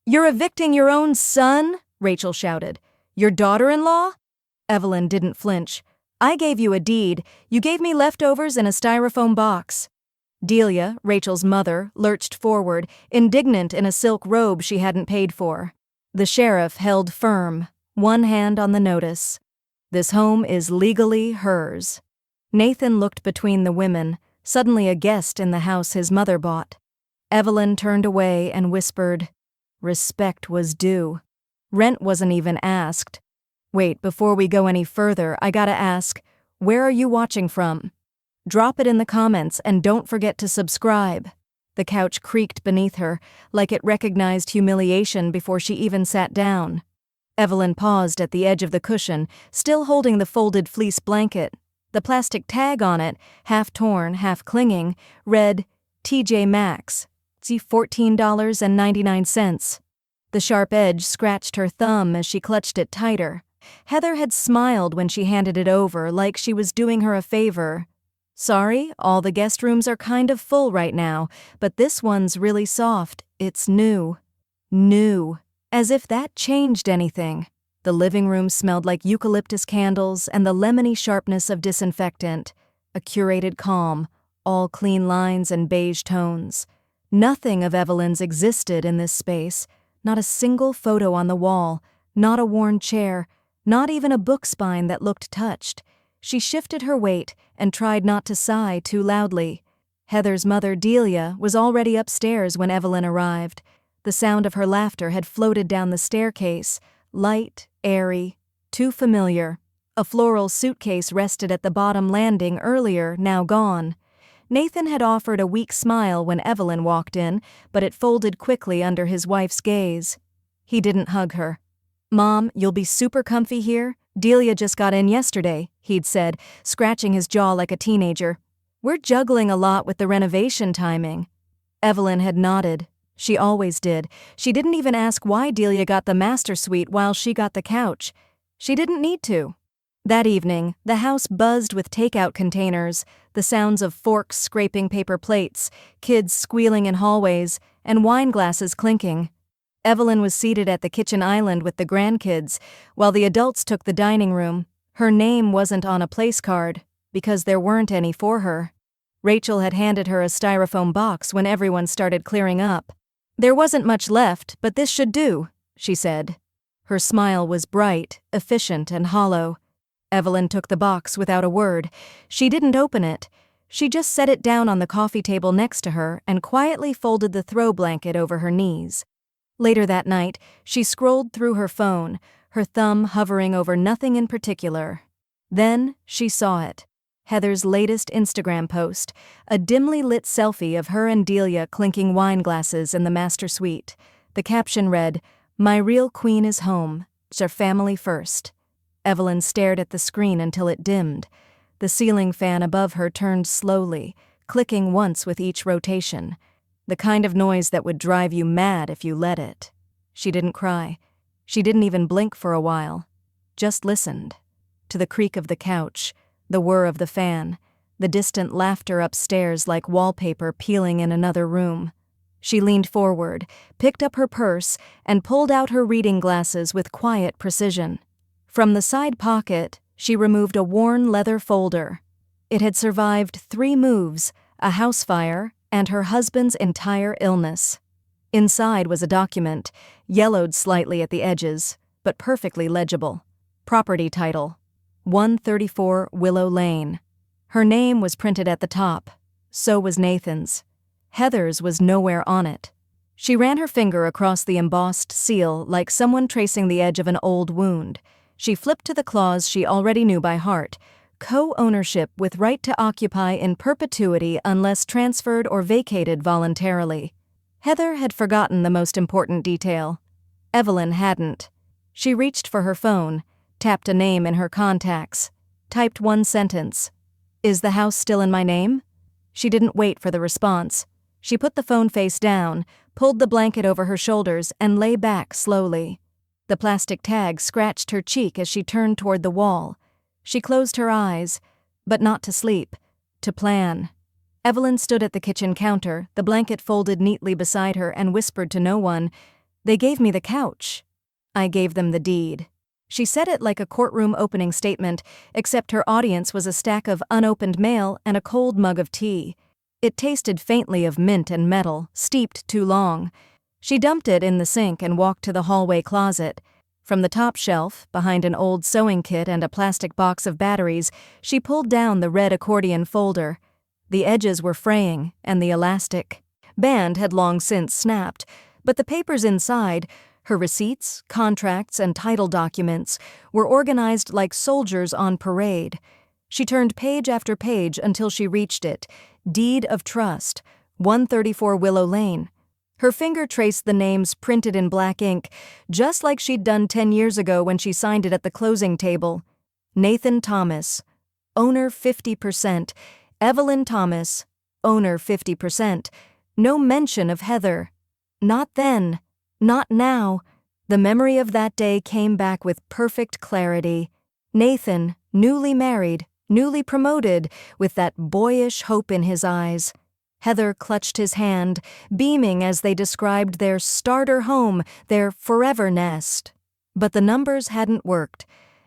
"You're evicting your own son?" Rachel shouted. "Your daughter-in-law?" Evelyn didn't flinch. "I gave you a deed. You gave me leftovers in a styrofoam box." Delia, Rachel's mother, lurched forward, indignant in a silk robe she hadn't paid for. The sheriff held firm, one hand on the notice. "This home is legally hers." Nathan looked between the women, suddenly a guest in the house his mother bought. Evelyn turned away and whispered, "Respect was due. Rent wasn't even asked. Wait, before we go any further, I gotta ask, where are you watching from? Drop it in the comments and don't forget to subscribe." The couch creaked beneath her, like it recognized humiliation before she even sat down. Evelyn paused at the edge of the cushion, still holding the folded fleece blanket. The plastic tag on it, half torn, half clinging, read, "TJ Maxx, $14.99. The sharp edge scratched her thumb as she clutched it tighter. Heather had smiled when she handed it over, like she was doing her a favor. "Sorry, all the guest rooms are kind of full right now, but this one's really soft. It's new." New. As if that changed anything. The living room smelled like eucalyptus candles and the lemony sharpness of disinfectant. A curated calm, all clean lines and beige tones. Nothing of Evelyn's existed in this space. Not a single photo on the wall, not a worn chair, not even a book spine that looked touched. She shifted her weight and tried not to sigh too loudly. Heather's mother, Delia, was already upstairs when Evelyn arrived. The sound of her laughter had floated down the staircase, light, airy, too familiar. A floral suitcase rested at the bottom landing earlier, now gone. Nathan had offered a weak smile when Evelyn walked in, but it folded quickly under his wife's gaze. He didn't hug her. "Mom, you'll be super comfy here? Delia just got in yesterday," he'd said, scratching his jaw like a teenager. "We're juggling a lot with the renovation timing." Evelyn had nodded. She always did. She didn't even ask why Delia got the master suite while she got the couch. She didn't need to. That evening, the house buzzed with takeout containers, the sounds of forks scraping paper plates, kids squealing in hallways, and wine glasses clinking. Evelyn was seated at the kitchen island with the grandkids, while the adults took the dining room. Her name wasn't on a place card, because there weren't any for her. Rachel had handed her a styrofoam box when everyone started clearing up. "There wasn't much left, but this should do," she said. Her smile was bright, efficient, and hollow. Evelyn took the box without a word. She didn't open it. She just set it down on the coffee table next to her and quietly folded the throw blanket over her knees. Later that night, she scrolled through her phone, her thumb hovering over nothing in particular. Then she saw it. Heather's latest Instagram post, a dimly lit selfie of her and Delia clinking wine glasses in the master suite. The caption read, "My real queen is home. It's our family first." Evelyn stared at the screen until it dimmed. The ceiling fan above her turned slowly, clicking once with each rotation. The kind of noise that would drive you mad if you let it. She didn't cry. She didn't even blink for a while. Just listened. To the creak of the couch, the whir of the fan, the distant laughter upstairs like wallpaper peeling in another room. She leaned forward, picked up her purse, and pulled out her reading glasses with quiet precision. From the side pocket, she removed a worn leather folder. It had survived 3 moves, a house fire, and her husband's entire illness. Inside was a document, yellowed slightly at the edges, but perfectly legible. Property title, 134 Willow Lane. Her name was printed at the top. So was Nathan's. Heather's was nowhere on it. She ran her finger across the embossed seal like someone tracing the edge of an old wound. She flipped to the clause she already knew by heart. Co-ownership with right to occupy in perpetuity unless transferred or vacated voluntarily. Heather had forgotten the most important detail. Evelyn hadn't. She reached for her phone, tapped a name in her contacts, typed one sentence. "Is the house still in my name?" She didn't wait for the response. She put the phone face down, pulled the blanket over her shoulders, and lay back slowly. The plastic tag scratched her cheek as she turned toward the wall. She closed her eyes, but not to sleep, to plan. Evelyn stood at the kitchen counter, the blanket folded neatly beside her, and whispered to no one, They gave me the couch. I gave them the deed. She said it like a courtroom opening statement, except her audience was a stack of unopened mail and a cold mug of tea. It tasted faintly of mint and metal, steeped too long. She dumped it in the sink and walked to the hallway closet. From the top shelf, behind an old sewing kit and a plastic box of batteries, she pulled down the red accordion folder. The edges were fraying, and the elastic band had long since snapped, but the papers inside, her receipts, contracts, and title documents, were organized like soldiers on parade. She turned page after page until she reached it. Deed of Trust, 134 Willow Lane. Her finger traced the names printed in black ink, just like she'd done 10 years ago when she signed it at the closing table. Nathan Thomas, owner 50%. Evelyn Thomas, owner 50%. No mention of Heather. Not then. Not now. The memory of that day came back with perfect clarity. Nathan, newly married, newly promoted, with that boyish hope in his eyes. Heather clutched his hand, beaming as they described their starter home, their forever nest. But the numbers hadn't worked.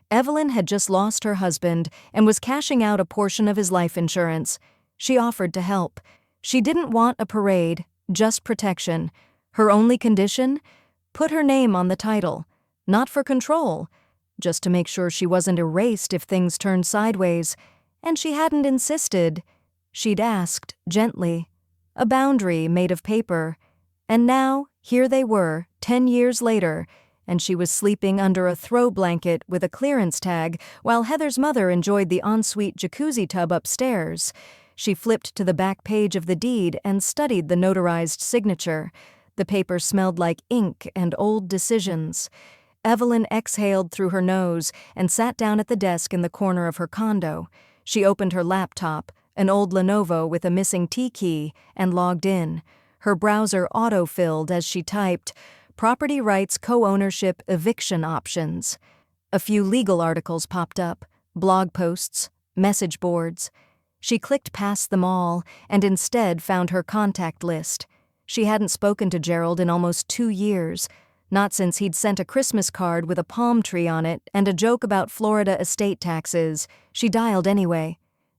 Evelyn had just lost her husband and was cashing out a portion of his life insurance. She offered to help. She didn't want a parade, just protection. Her only condition? Put her name on the title. Not for control, just to make sure she wasn't erased if things turned sideways. And she hadn't insisted. She'd asked, gently. A boundary made of paper. And now, here they were, 10 years later, and she was sleeping under a throw blanket with a clearance tag while Heather's mother enjoyed the ensuite jacuzzi tub upstairs. She flipped to the back page of the deed and studied the notarized signature. The paper smelled like ink and old decisions. Evelyn exhaled through her nose and sat down at the desk in the corner of her condo. She opened her laptop, an old Lenovo with a missing T key, and logged in. Her browser auto-filled as she typed, property rights co-ownership eviction options. A few legal articles popped up, blog posts, message boards. She clicked past them all and instead found her contact list. She hadn't spoken to Gerald in almost 2 years, not since he'd sent a Christmas card with a palm tree on it and a joke about Florida estate taxes. She dialed anyway.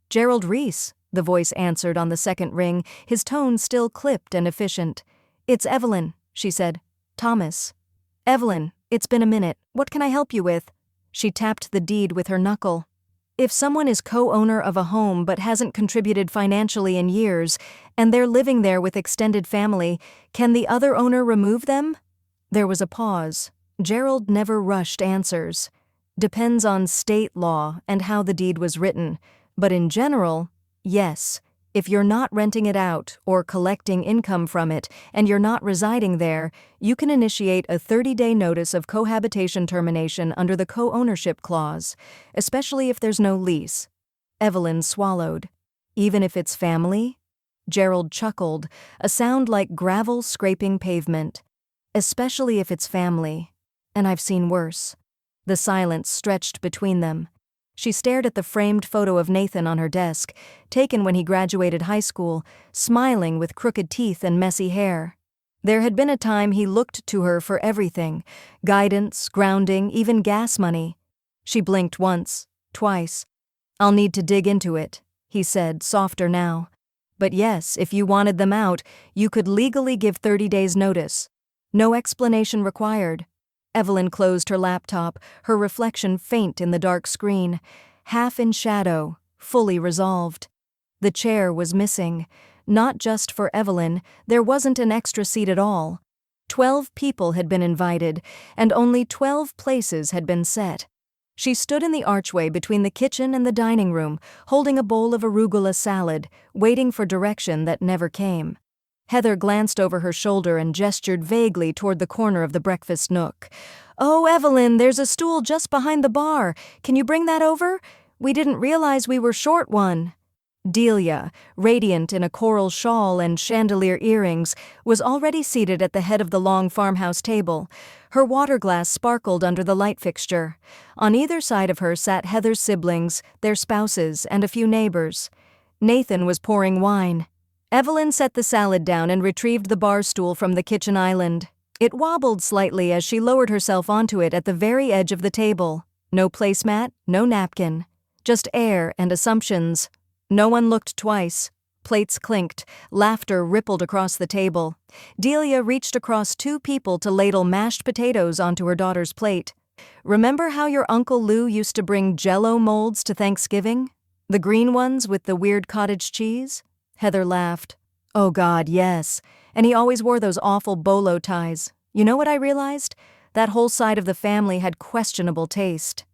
Gerald Reese, the voice answered on the second ring, his tone still clipped and efficient. It's Evelyn, she said. Thomas. Evelyn, it's been a minute. What can I help you with? She tapped the deed with her knuckle. If someone is co-owner of a home but hasn't contributed financially in years, and they're living there with extended family, can the other owner remove them? There was a pause. Gerald never rushed answers. Depends on state law and how the deed was written, but in general, yes. If you're not renting it out or collecting income from it and you're not residing there, you can initiate a 30-day notice of cohabitation termination under the co-ownership clause, especially if there's no lease. Evelyn swallowed. Even if it's family? Gerald chuckled, a sound like gravel scraping pavement. Especially if it's family. And I've seen worse. The silence stretched between them. She stared at the framed photo of Nathan on her desk, taken when he graduated high school, smiling with crooked teeth and messy hair. There had been a time he looked to her for everything, guidance, grounding, even gas money. She blinked once, twice. I'll need to dig into it, he said, softer now. But yes, if you wanted them out, you could legally give 30 days' notice. No explanation required. Evelyn closed her laptop, her reflection faint in the dark screen, half in shadow, fully resolved. The chair was missing. Not just for Evelyn, there wasn't an extra seat at all. 12 people had been invited, and only 12 places had been set. She stood in the archway between the kitchen and the dining room, holding a bowl of arugula salad, waiting for direction that never came. Heather glanced over her shoulder and gestured vaguely toward the corner of the breakfast nook. Oh, Evelyn, there's a stool just behind the bar. Can you bring that over? We didn't realize we were short one. Delia, radiant in a coral shawl and chandelier earrings, was already seated at the head of the long farmhouse table. Her water glass sparkled under the light fixture. On either side of her sat Heather's siblings, their spouses, and a few neighbors. Nathan was pouring wine. Evelyn set the salad down and retrieved the bar stool from the kitchen island. It wobbled slightly as she lowered herself onto it at the very edge of the table. No placemat, no napkin. Just air and assumptions. No one looked twice. Plates clinked. Laughter rippled across the table. Delia reached across two people to ladle mashed potatoes onto her daughter's plate. "Remember how your Uncle Lou used to bring Jell-O molds to Thanksgiving? The green ones with the weird cottage cheese?" Heather laughed. "Oh God, yes. And he always wore those awful bolo ties. You know what I realized? That whole side of the family had questionable taste."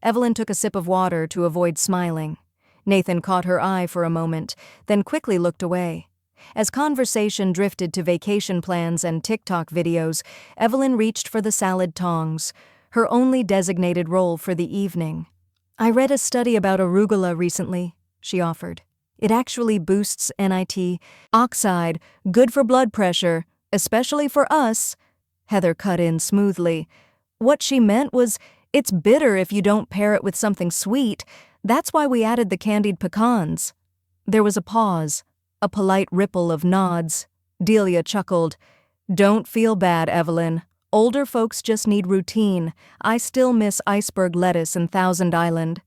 Evelyn took a sip of water to avoid smiling. Nathan caught her eye for a moment, then quickly looked away. As conversation drifted to vacation plans and TikTok videos, Evelyn reached for the salad tongs, her only designated role for the evening. "I read a study about arugula recently," she offered. "It actually boosts NIT oxide, good for blood pressure, especially for us." Heather cut in smoothly. What she meant was, it's bitter if you don't pair it with something sweet. That's why we added the candied pecans. There was a pause, a polite ripple of nods. Delia chuckled. "Don't feel bad, Evelyn. Older folks just need routine. I still miss iceberg lettuce and Thousand Island."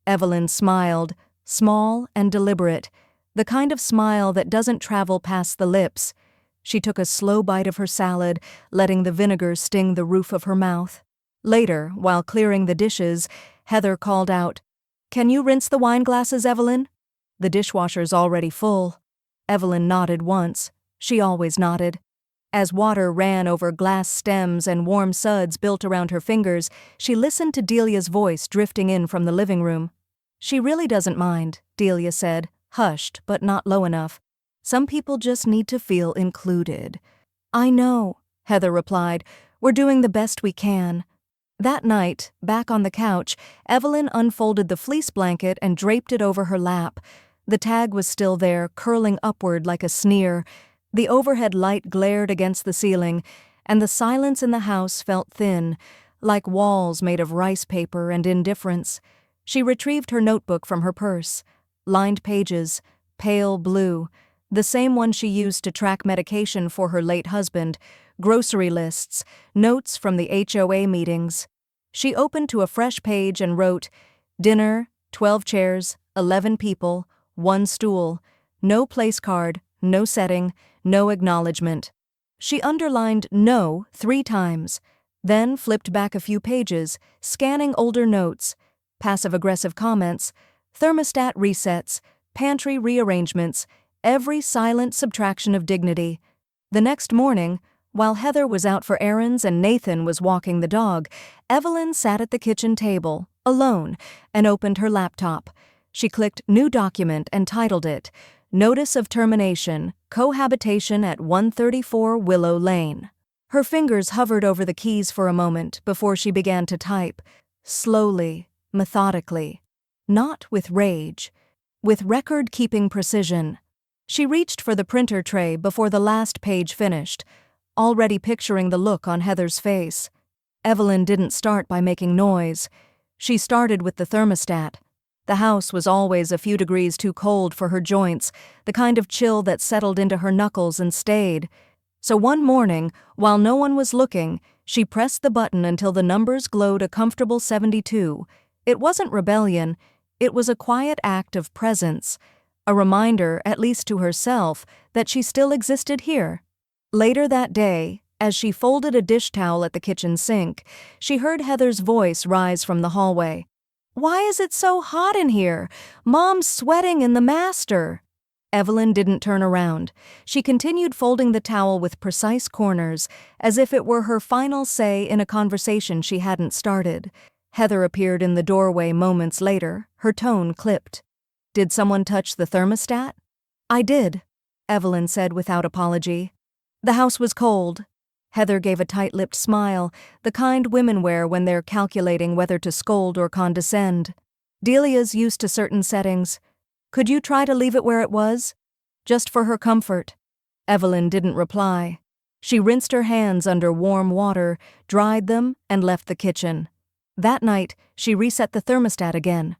Evelyn smiled, small and deliberate, the kind of smile that doesn't travel past the lips. She took a slow bite of her salad, letting the vinegar sting the roof of her mouth. Later, while clearing the dishes, Heather called out, "Can you rinse the wine glasses, Evelyn?" "The dishwasher's already full." Evelyn nodded once. She always nodded. As water ran over glass stems and warm suds built around her fingers, she listened to Delia's voice drifting in from the living room. "She really doesn't mind," Delia said, hushed but not low enough. "Some people just need to feel included." "I know," Heather replied. "We're doing the best we can." That night, back on the couch, Evelyn unfolded the fleece blanket and draped it over her lap. The tag was still there, curling upward like a sneer. The overhead light glared against the ceiling, and the silence in the house felt thin, like walls made of rice paper and indifference. She retrieved her notebook from her purse. Lined pages, pale blue, the same one she used to track medication for her late husband, grocery lists, notes from the HOA meetings. She opened to a fresh page and wrote, "Dinner, 12 chairs, 11 people, 1 stool, no place card, no setting, no acknowledgement." She underlined "no" 3 times, then flipped back a few pages, scanning older notes, passive-aggressive comments, thermostat resets, pantry rearrangements, every silent subtraction of dignity. The next morning, while Heather was out for errands and Nathan was walking the dog, Evelyn sat at the kitchen table, alone, and opened her laptop. She clicked New Document and titled it, "Notice of Termination, Cohabitation at 134 Willow Lane." Her fingers hovered over the keys for a moment before she began to type, slowly, methodically, not with rage, with record-keeping precision. She reached for the printer tray before the last page finished, already picturing the look on Heather's face. Evelyn didn't start by making noise. She started with the thermostat. The house was always a few degrees too cold for her joints, the kind of chill that settled into her knuckles and stayed. So one morning, while no one was looking, she pressed the button until the numbers glowed a comfortable 72. It wasn't rebellion. It was a quiet act of presence, a reminder, at least to herself, that she still existed here. Later that day, as she folded a dish towel at the kitchen sink, she heard Heather's voice rise from the hallway. "Why is it so hot in here? Mom's sweating in the master." Evelyn didn't turn around. She continued folding the towel with precise corners, as if it were her final say in a conversation she hadn't started. Heather appeared in the doorway moments later, her tone clipped. "Did someone touch the thermostat?" "I did," Evelyn said without apology. "The house was cold." Heather gave a tight-lipped smile, the kind women wear when they're calculating whether to scold or condescend. "Delia's used to certain settings. Could you try to leave it where it was? Just for her comfort." Evelyn didn't reply. She rinsed her hands under warm water, dried them, and left the kitchen. That night, she reset the thermostat again.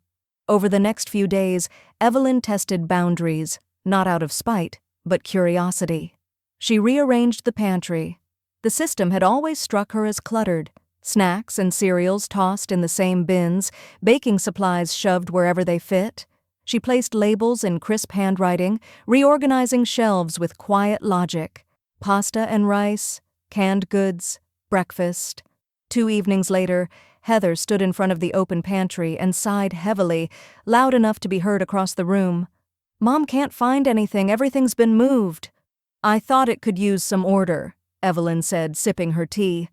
Over the next few days, Evelyn tested boundaries, not out of spite, but curiosity. She rearranged the pantry. The system had always struck her as cluttered. Snacks and cereals tossed in the same bins, baking supplies shoved wherever they fit. She placed labels in crisp handwriting, reorganizing shelves with quiet logic. Pasta and rice, canned goods, breakfast. 2 evenings later, Heather stood in front of the open pantry and sighed heavily, loud enough to be heard across the room. "Mom can't find anything, everything's been moved." "I thought it could use some order," Evelyn said, sipping her tea.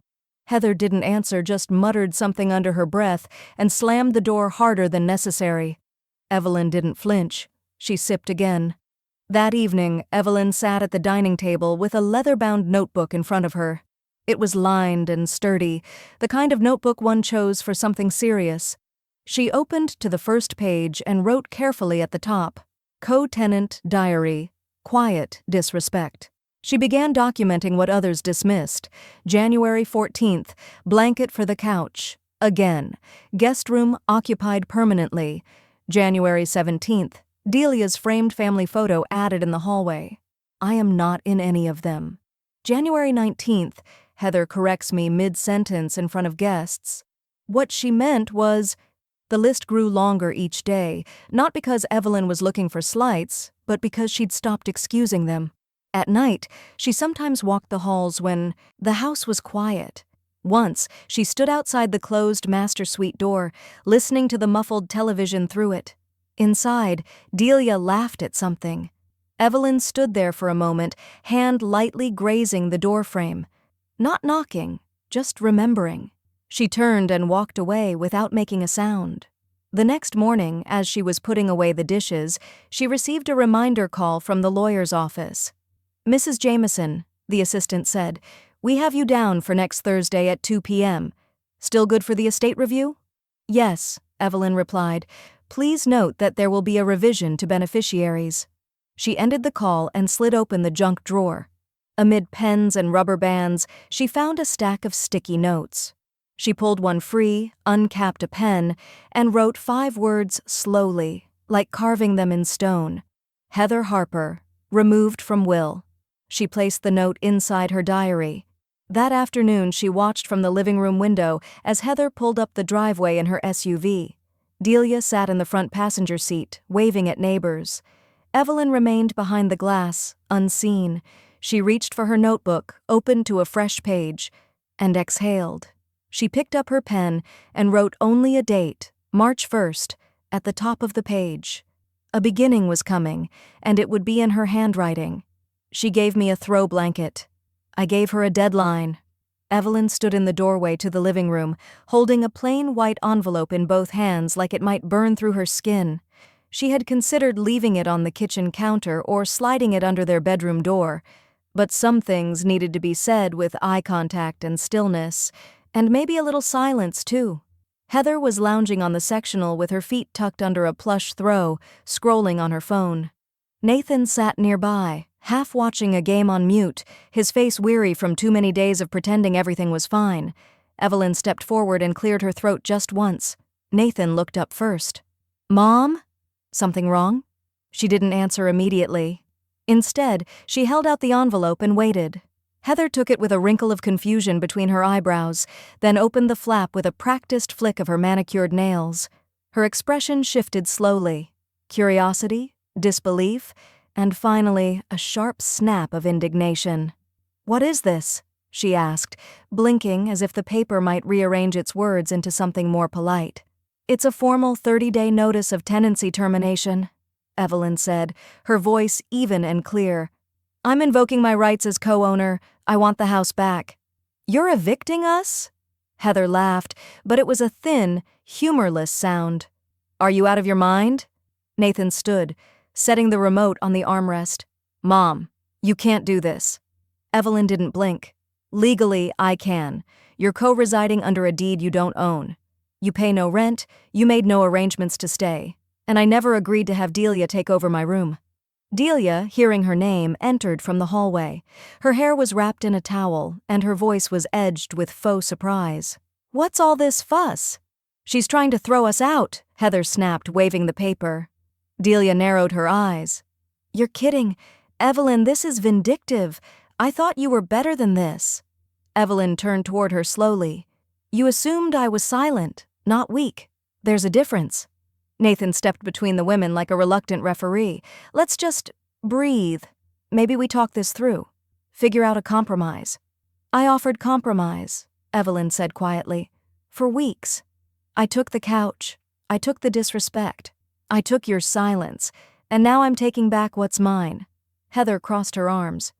Heather didn't answer, just muttered something under her breath and slammed the door harder than necessary. Evelyn didn't flinch. She sipped again. That evening, Evelyn sat at the dining table with a leather-bound notebook in front of her. It was lined and sturdy, the kind of notebook one chose for something serious. She opened to the first page and wrote carefully at the top, "Co-tenant diary, quiet disrespect." She began documenting what others dismissed. January 14th, blanket for the couch. Again, guest room occupied permanently. January 17th, Delia's framed family photo added in the hallway. I am not in any of them. January 19th, Heather corrects me mid-sentence in front of guests. What she meant was, the list grew longer each day, not because Evelyn was looking for slights, but because she'd stopped excusing them. At night, she sometimes walked the halls when the house was quiet. Once, she stood outside the closed master suite door, listening to the muffled television through it. Inside, Delia laughed at something. Evelyn stood there for a moment, hand lightly grazing the doorframe. Not knocking, just remembering. She turned and walked away without making a sound. The next morning, as she was putting away the dishes, she received a reminder call from the lawyer's office. "Mrs. Jameson," the assistant said, "we have you down for next Thursday at 2 p.m. Still good for the estate review?" "Yes," Evelyn replied. "Please note that there will be a revision to beneficiaries." She ended the call and slid open the junk drawer. Amid pens and rubber bands, she found a stack of sticky notes. She pulled one free, uncapped a pen, and wrote 5 words slowly, like carving them in stone. Heather Harper, removed from will. She placed the note inside her diary. That afternoon, she watched from the living room window as Heather pulled up the driveway in her SUV. Delia sat in the front passenger seat, waving at neighbors. Evelyn remained behind the glass, unseen. She reached for her notebook, opened to a fresh page, and exhaled. She picked up her pen and wrote only a date, March 1st, at the top of the page. A beginning was coming, and it would be in her handwriting. She gave me a throw blanket. I gave her a deadline. Evelyn stood in the doorway to the living room, holding a plain white envelope in both hands like it might burn through her skin. She had considered leaving it on the kitchen counter or sliding it under their bedroom door. But some things needed to be said with eye contact and stillness, and maybe a little silence, too. Heather was lounging on the sectional with her feet tucked under a plush throw, scrolling on her phone. Nathan sat nearby, half watching a game on mute, his face weary from too many days of pretending everything was fine. Evelyn stepped forward and cleared her throat just once. Nathan looked up first. "Mom? Something wrong?" She didn't answer immediately. Instead, she held out the envelope and waited. Heather took it with a wrinkle of confusion between her eyebrows, then opened the flap with a practiced flick of her manicured nails. Her expression shifted slowly. Curiosity, disbelief, and finally, a sharp snap of indignation. "What is this?" she asked, blinking as if the paper might rearrange its words into something more polite. "It's a formal 30-day notice of tenancy termination," Evelyn said, her voice even and clear. "I'm invoking my rights as co-owner. I want the house back." "You're evicting us?" Heather laughed, but it was a thin, humorless sound. "Are you out of your mind?" Nathan stood, setting the remote on the armrest. "Mom, you can't do this." Evelyn didn't blink. "Legally, I can. You're co-residing under a deed you don't own. You pay no rent, you made no arrangements to stay, and I never agreed to have Delia take over my room." Delia, hearing her name, entered from the hallway. Her hair was wrapped in a towel, and her voice was edged with faux surprise. "What's all this fuss?" "She's trying to throw us out," Heather snapped, waving the paper. Delia narrowed her eyes. "You're kidding. Evelyn, this is vindictive. I thought you were better than this." Evelyn turned toward her slowly. You assumed I was silent, not weak. There's a difference. Nathan stepped between the women like a reluctant referee. Let's just breathe. Maybe we talk this through. Figure out a compromise. I offered compromise, Evelyn said quietly. For weeks. I took the couch. I took the disrespect. I took your silence. And now I'm taking back what's mine. Heather crossed her arms.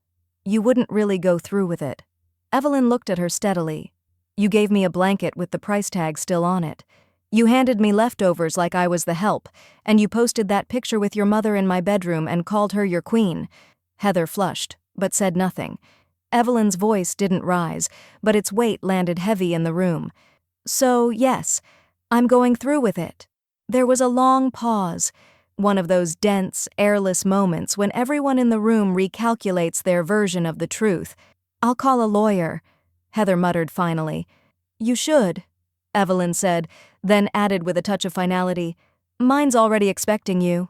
You wouldn't really go through with it. Evelyn looked at her steadily. You gave me a blanket with the price tag still on it. You handed me leftovers like I was the help, and you posted that picture with your mother in my bedroom and called her your queen. Heather flushed, but said nothing. Evelyn's voice didn't rise, but its weight landed heavy in the room. So, yes, I'm going through with it. There was a long pause, one of those dense, airless moments when everyone in the room recalculates their version of the truth. I'll call a lawyer, Heather muttered finally. You should, Evelyn said, then added with a touch of finality, mine's already expecting you.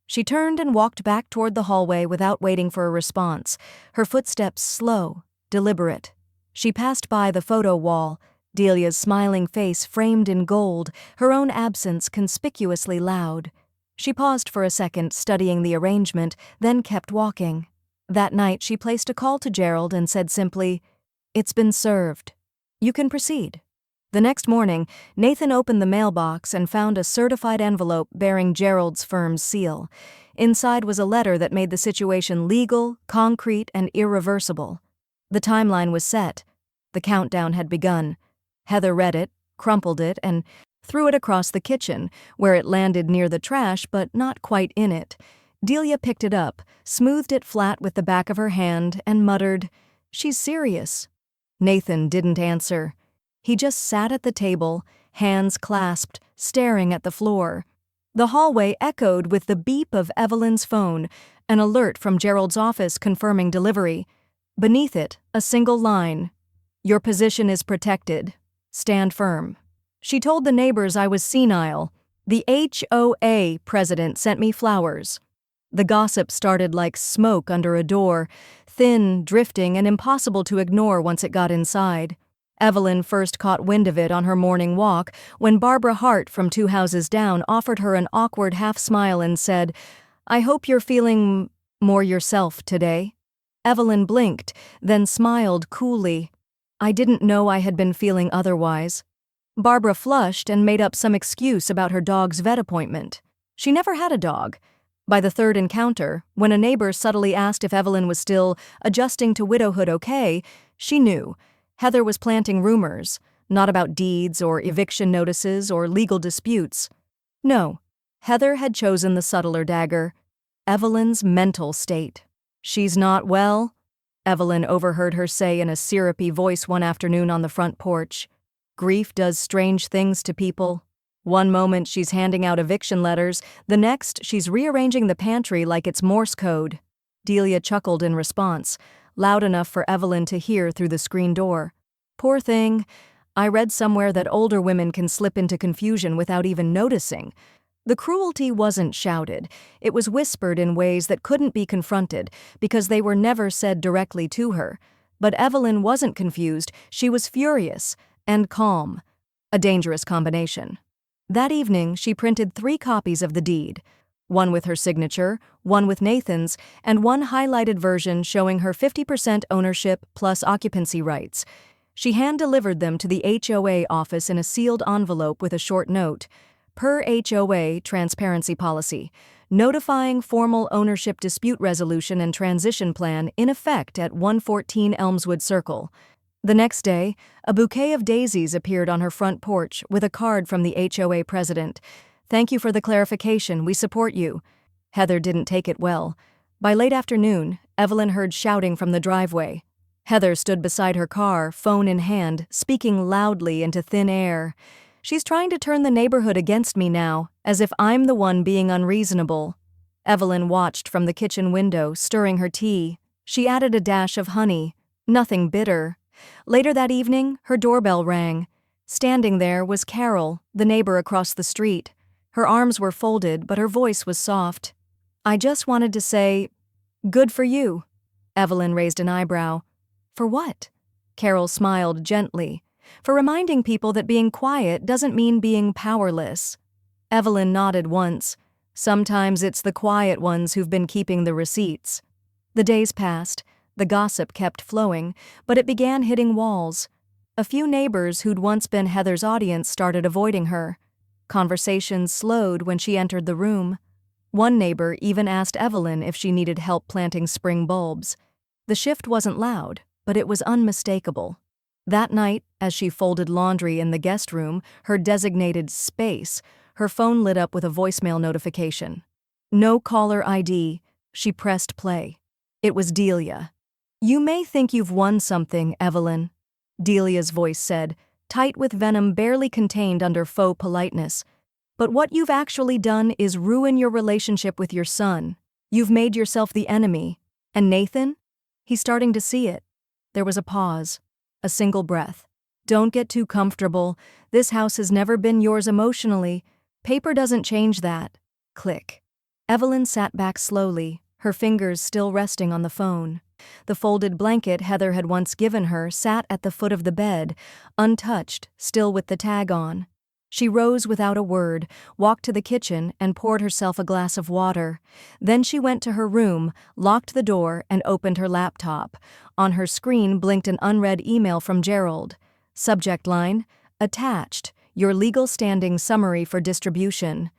She turned and walked back toward the hallway without waiting for a response, her footsteps slow, deliberate. She passed by the photo wall, Delia's smiling face framed in gold, her own absence conspicuously loud. She paused for a second, studying the arrangement, then kept walking. That night she placed a call to Gerald and said simply, It's been served. You can proceed. The next morning, Nathan opened the mailbox and found a certified envelope bearing Gerald's firm's seal. Inside was a letter that made the situation legal, concrete, and irreversible. The timeline was set. The countdown had begun. Heather read it, crumpled it, and threw it across the kitchen, where it landed near the trash but not quite in it. Delia picked it up, smoothed it flat with the back of her hand, and muttered, She's serious. Nathan didn't answer. He just sat at the table, hands clasped, staring at the floor. The hallway echoed with the beep of Evelyn's phone, an alert from Gerald's office confirming delivery. Beneath it, a single line. Your position is protected. Stand firm. She told the neighbors I was senile. The HOA president sent me flowers. The gossip started like smoke under a door, thin, drifting, and impossible to ignore once it got inside. Evelyn first caught wind of it on her morning walk when Barbara Hart from 2 houses down offered her an awkward half-smile and said, I hope you're feeling more yourself today. Evelyn blinked, then smiled coolly. I didn't know I had been feeling otherwise. Barbara flushed and made up some excuse about her dog's vet appointment. She never had a dog. By the third encounter, when a neighbor subtly asked if Evelyn was still adjusting to widowhood okay, she knew. Heather was planting rumors, not about deeds or eviction notices or legal disputes. No, Heather had chosen the subtler dagger, Evelyn's mental state. She's not well, Evelyn overheard her say in a syrupy voice one afternoon on the front porch. Grief does strange things to people. One moment she's handing out eviction letters, the next she's rearranging the pantry like it's Morse code. Delia chuckled in response, loud enough for Evelyn to hear through the screen door. Poor thing. I read somewhere that older women can slip into confusion without even noticing. The cruelty wasn't shouted. It was whispered in ways that couldn't be confronted because they were never said directly to her. But Evelyn wasn't confused. She was furious and calm. A dangerous combination. That evening, she printed 3 copies of the deed. One with her signature, one with Nathan's, and one highlighted version showing her 50% ownership plus occupancy rights. She hand-delivered them to the HOA office in a sealed envelope with a short note. Per HOA transparency policy, notifying formal ownership dispute resolution and transition plan in effect at 114 Elmswood Circle. The next day, a bouquet of daisies appeared on her front porch with a card from the HOA president. Thank you for the clarification, we support you. Heather didn't take it well. By late afternoon, Evelyn heard shouting from the driveway. Heather stood beside her car, phone in hand, speaking loudly into thin air. She's trying to turn the neighborhood against me now, as if I'm the one being unreasonable. Evelyn watched from the kitchen window, stirring her tea. She added a dash of honey. Nothing bitter. Later that evening, her doorbell rang. Standing there was Carol, the neighbor across the street. Her arms were folded, but her voice was soft. I just wanted to say, good for you. Evelyn raised an eyebrow. For what? Carol smiled gently, for reminding people that being quiet doesn't mean being powerless. Evelyn nodded once. Sometimes it's the quiet ones who've been keeping the receipts. The days passed. The gossip kept flowing, but it began hitting walls. A few neighbors who'd once been Heather's audience started avoiding her. Conversations slowed when she entered the room. One neighbor even asked Evelyn if she needed help planting spring bulbs. The shift wasn't loud, but it was unmistakable. That night, as she folded laundry in the guest room, her designated space, her phone lit up with a voicemail notification. No caller ID. She pressed play. It was Delia. "You may think you've won something, Evelyn," Delia's voice said, tight with venom barely contained under faux politeness. "But what you've actually done is ruin your relationship with your son. You've made yourself the enemy. And Nathan? He's starting to see it." There was a pause. A single breath. "Don't get too comfortable. This house has never been yours emotionally. Paper doesn't change that." Click. Evelyn sat back slowly, her fingers still resting on the phone. The folded blanket Heather had once given her sat at the foot of the bed, untouched, still with the tag on. She rose without a word, walked to the kitchen, and poured herself a glass of water. Then she went to her room, locked the door, and opened her laptop. On her screen blinked an unread email from Gerald. Subject line, "Attached, your legal standing summary for distribution."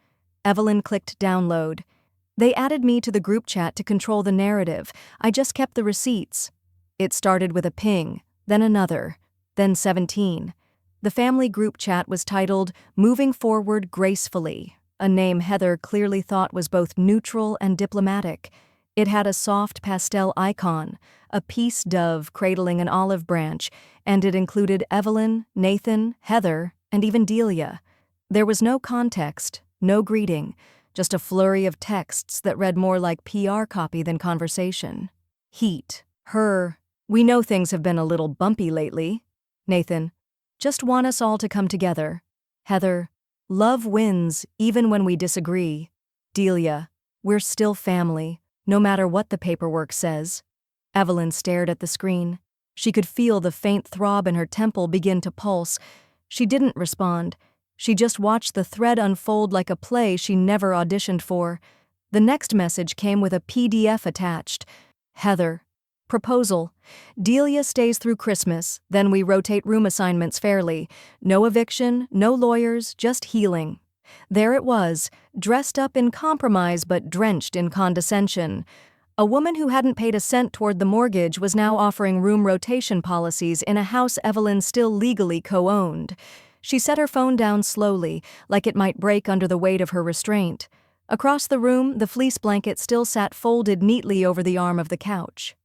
Evelyn clicked download. "They added me to the group chat to control the narrative. I just kept the receipts." It started with a ping, then another, then 17. The family group chat was titled, "Moving Forward Gracefully," a name Heather clearly thought was both neutral and diplomatic. It had a soft pastel icon, a peace dove cradling an olive branch, and it included Evelyn, Nathan, Heather, and even Delia. There was no context, no greeting, just a flurry of texts that read more like PR copy than conversation. Heat. Her. "We know things have been a little bumpy lately." Nathan. "Just want us all to come together." Heather. "Love wins, even when we disagree." Delia. "We're still family, no matter what the paperwork says." Evelyn stared at the screen. She could feel the faint throb in her temple begin to pulse. She didn't respond. She just watched the thread unfold like a play she never auditioned for. The next message came with a PDF attached. Heather. "Proposal. Delia stays through Christmas, then we rotate room assignments fairly. No eviction, no lawyers, just healing." There it was, dressed up in compromise but drenched in condescension. A woman who hadn't paid a cent toward the mortgage was now offering room rotation policies in a house Evelyn still legally co-owned. She set her phone down slowly, like it might break under the weight of her restraint. Across the room, the fleece blanket still sat folded neatly over the arm of the couch.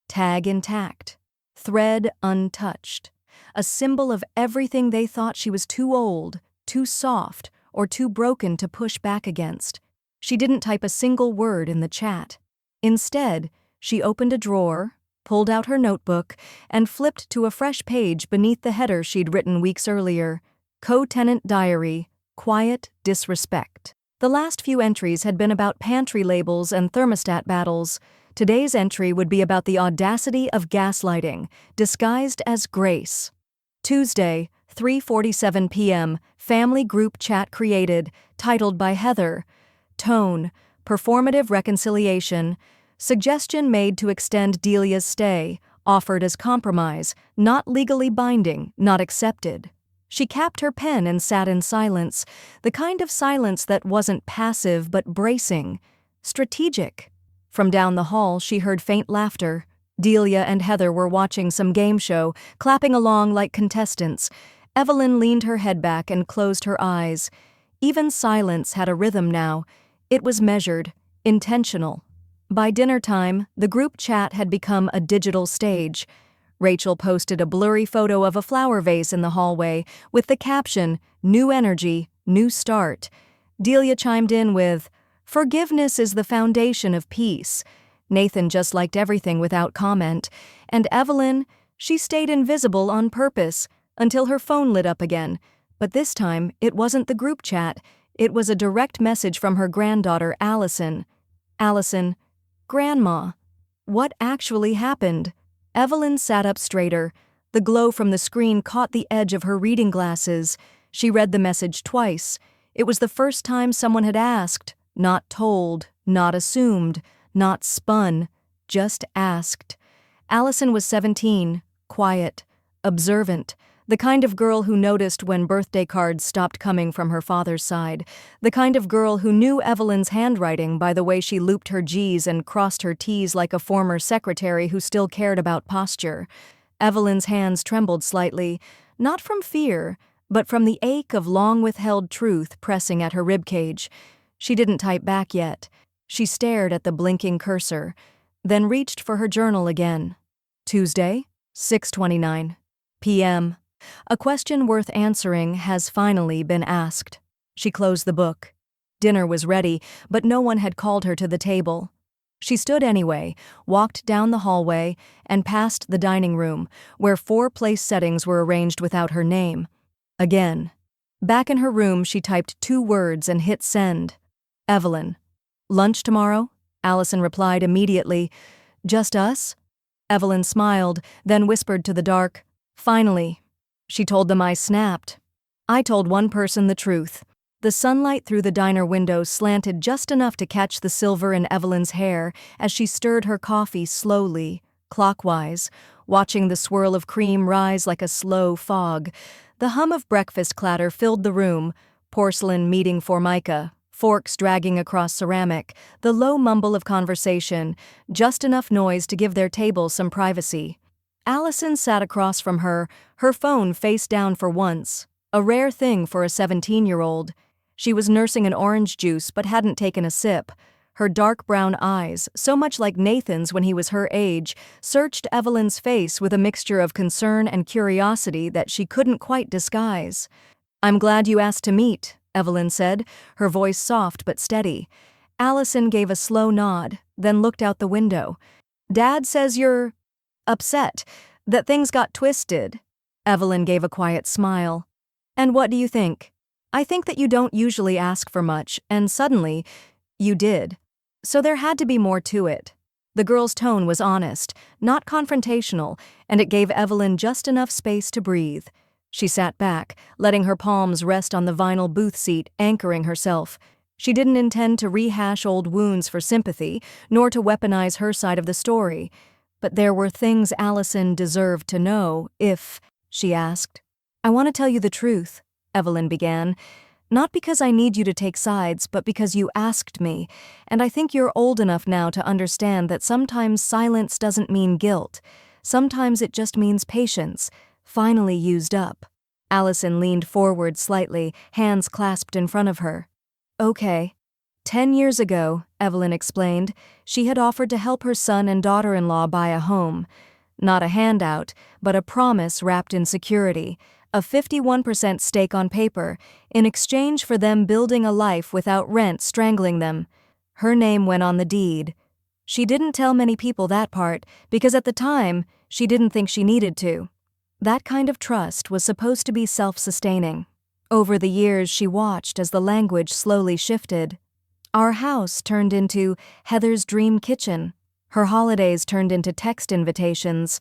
Tag intact. Thread untouched. A symbol of everything they thought she was too old, too soft, or too broken to push back against. She didn't type a single word in the chat. Instead, she opened a drawer, pulled out her notebook, and flipped to a fresh page beneath the header she'd written weeks earlier. Co-tenant diary, quiet disrespect. The last few entries had been about pantry labels and thermostat battles. Today's entry would be about the audacity of gaslighting, disguised as grace. Tuesday, 3:47 p.m., family group chat created, titled by Heather. Tone, performative reconciliation. Suggestion made to extend Delia's stay, offered as compromise, not legally binding, not accepted. She capped her pen and sat in silence, the kind of silence that wasn't passive but bracing, strategic. From down the hall, she heard faint laughter. Delia and Heather were watching some game show, clapping along like contestants. Evelyn leaned her head back and closed her eyes. Even silence had a rhythm now. It was measured, intentional. By dinner time, the group chat had become a digital stage. Rachel posted a blurry photo of a flower vase in the hallway with the caption, "New energy, new start." Delia chimed in with, "Forgiveness is the foundation of peace." Nathan just liked everything without comment. And Evelyn, she stayed invisible on purpose until her phone lit up again. But this time, it wasn't the group chat. It was a direct message from her granddaughter, Allison. Allison, "Grandma, what actually happened?" Evelyn sat up straighter. The glow from the screen caught the edge of her reading glasses. She read the message twice. It was the first time someone had asked, not told, not assumed, not spun, just asked. Allison was 17, quiet, observant, the kind of girl who noticed when birthday cards stopped coming from her father's side, the kind of girl who knew Evelyn's handwriting by the way she looped her G's and crossed her T's like a former secretary who still cared about posture. Evelyn's hands trembled slightly, not from fear, but from the ache of long-withheld truth pressing at her ribcage. She didn't type back yet. She stared at the blinking cursor, then reached for her journal again. Tuesday, 6:29 p.m. A question worth answering has finally been asked. She closed the book. Dinner was ready, but no one had called her to the table. She stood anyway, walked down the hallway, and past the dining room, where 4 place settings were arranged without her name. Again. Back in her room, she typed 2 words and hit send. Evelyn. Lunch tomorrow? Allison replied immediately. Just us? Evelyn smiled, then whispered to the dark, finally. She told them I snapped. I told one person the truth. The sunlight through the diner window slanted just enough to catch the silver in Evelyn's hair as she stirred her coffee slowly, clockwise, watching the swirl of cream rise like a slow fog. The hum of breakfast clatter filled the room, porcelain meeting formica, forks dragging across ceramic, the low mumble of conversation, just enough noise to give their table some privacy. Allison sat across from her, her phone face down for once, a rare thing for a 17-year-old. She was nursing an orange juice but hadn't taken a sip. Her dark brown eyes, so much like Nathan's when he was her age, searched Evelyn's face with a mixture of concern and curiosity that she couldn't quite disguise. I'm glad you asked to meet, Evelyn said, her voice soft but steady. Allison gave a slow nod, then looked out the window. Dad says you're upset, that things got twisted. Evelyn gave a quiet smile. And what do you think? I think that you don't usually ask for much, and suddenly, you did. So there had to be more to it. The girl's tone was honest, not confrontational, and it gave Evelyn just enough space to breathe. She sat back, letting her palms rest on the vinyl booth seat, anchoring herself. She didn't intend to rehash old wounds for sympathy, nor to weaponize her side of the story. But there were things Allison deserved to know if, she asked. I want to tell you the truth, Evelyn began. Not because I need you to take sides, but because you asked me, and I think you're old enough now to understand that sometimes silence doesn't mean guilt. Sometimes it just means patience, finally used up. Allison leaned forward slightly, hands clasped in front of her. Okay. 10 years ago, Evelyn explained, she had offered to help her son and daughter-in-law buy a home. Not a handout, but a promise wrapped in security, a 51% stake on paper, in exchange for them building a life without rent strangling them. Her name went on the deed. She didn't tell many people that part, because at the time, she didn't think she needed to. That kind of trust was supposed to be self-sustaining. Over the years, she watched as the language slowly shifted. Our house turned into Heather's dream kitchen. Her holidays turned into text invitations.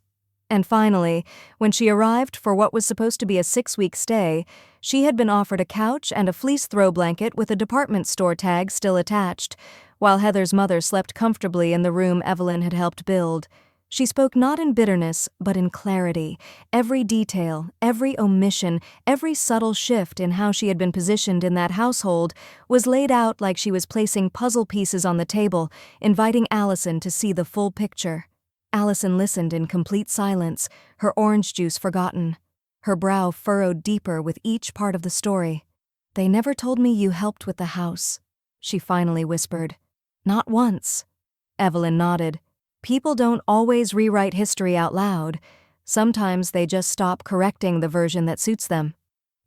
And finally, when she arrived for what was supposed to be a 6-week stay, she had been offered a couch and a fleece throw blanket with a department store tag still attached, while Heather's mother slept comfortably in the room Evelyn had helped build. She spoke not in bitterness, but in clarity. Every detail, every omission, every subtle shift in how she had been positioned in that household was laid out like she was placing puzzle pieces on the table, inviting Allison to see the full picture. Allison listened in complete silence, her orange juice forgotten. Her brow furrowed deeper with each part of the story. They never told me you helped with the house, she finally whispered. Not once. Evelyn nodded. People don't always rewrite history out loud. Sometimes they just stop correcting the version that suits them.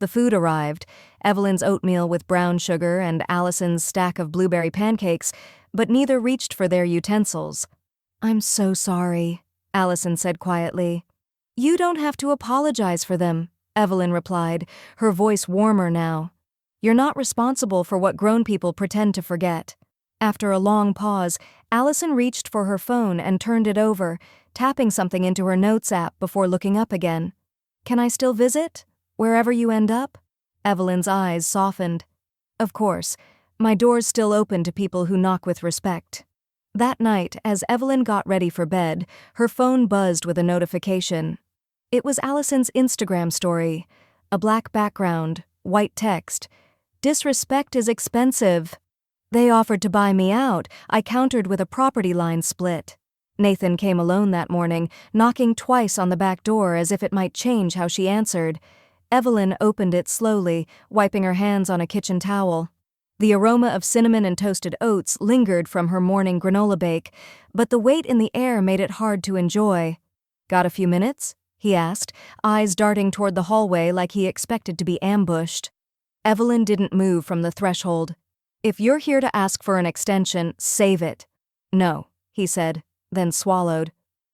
The food arrived, Evelyn's oatmeal with brown sugar and Allison's stack of blueberry pancakes, but neither reached for their utensils. I'm so sorry, Allison said quietly. You don't have to apologize for them, Evelyn replied, her voice warmer now. You're not responsible for what grown people pretend to forget. After a long pause, Allison reached for her phone and turned it over, tapping something into her notes app before looking up again. "Can I still visit? Wherever you end up?" Evelyn's eyes softened. "Of course. My door's still open to people who knock with respect." That night, as Evelyn got ready for bed, her phone buzzed with a notification. It was Allison's Instagram story. A black background, white text. "Disrespect is expensive. They offered to buy me out. I countered with a property line split." Nathan came alone that morning, knocking twice on the back door as if it might change how she answered. Evelyn opened it slowly, wiping her hands on a kitchen towel. The aroma of cinnamon and toasted oats lingered from her morning granola bake, but the weight in the air made it hard to enjoy. "Got a few minutes?" he asked, eyes darting toward the hallway like he expected to be ambushed. Evelyn didn't move from the threshold. "If you're here to ask for an extension, save it." "No," he said, then swallowed.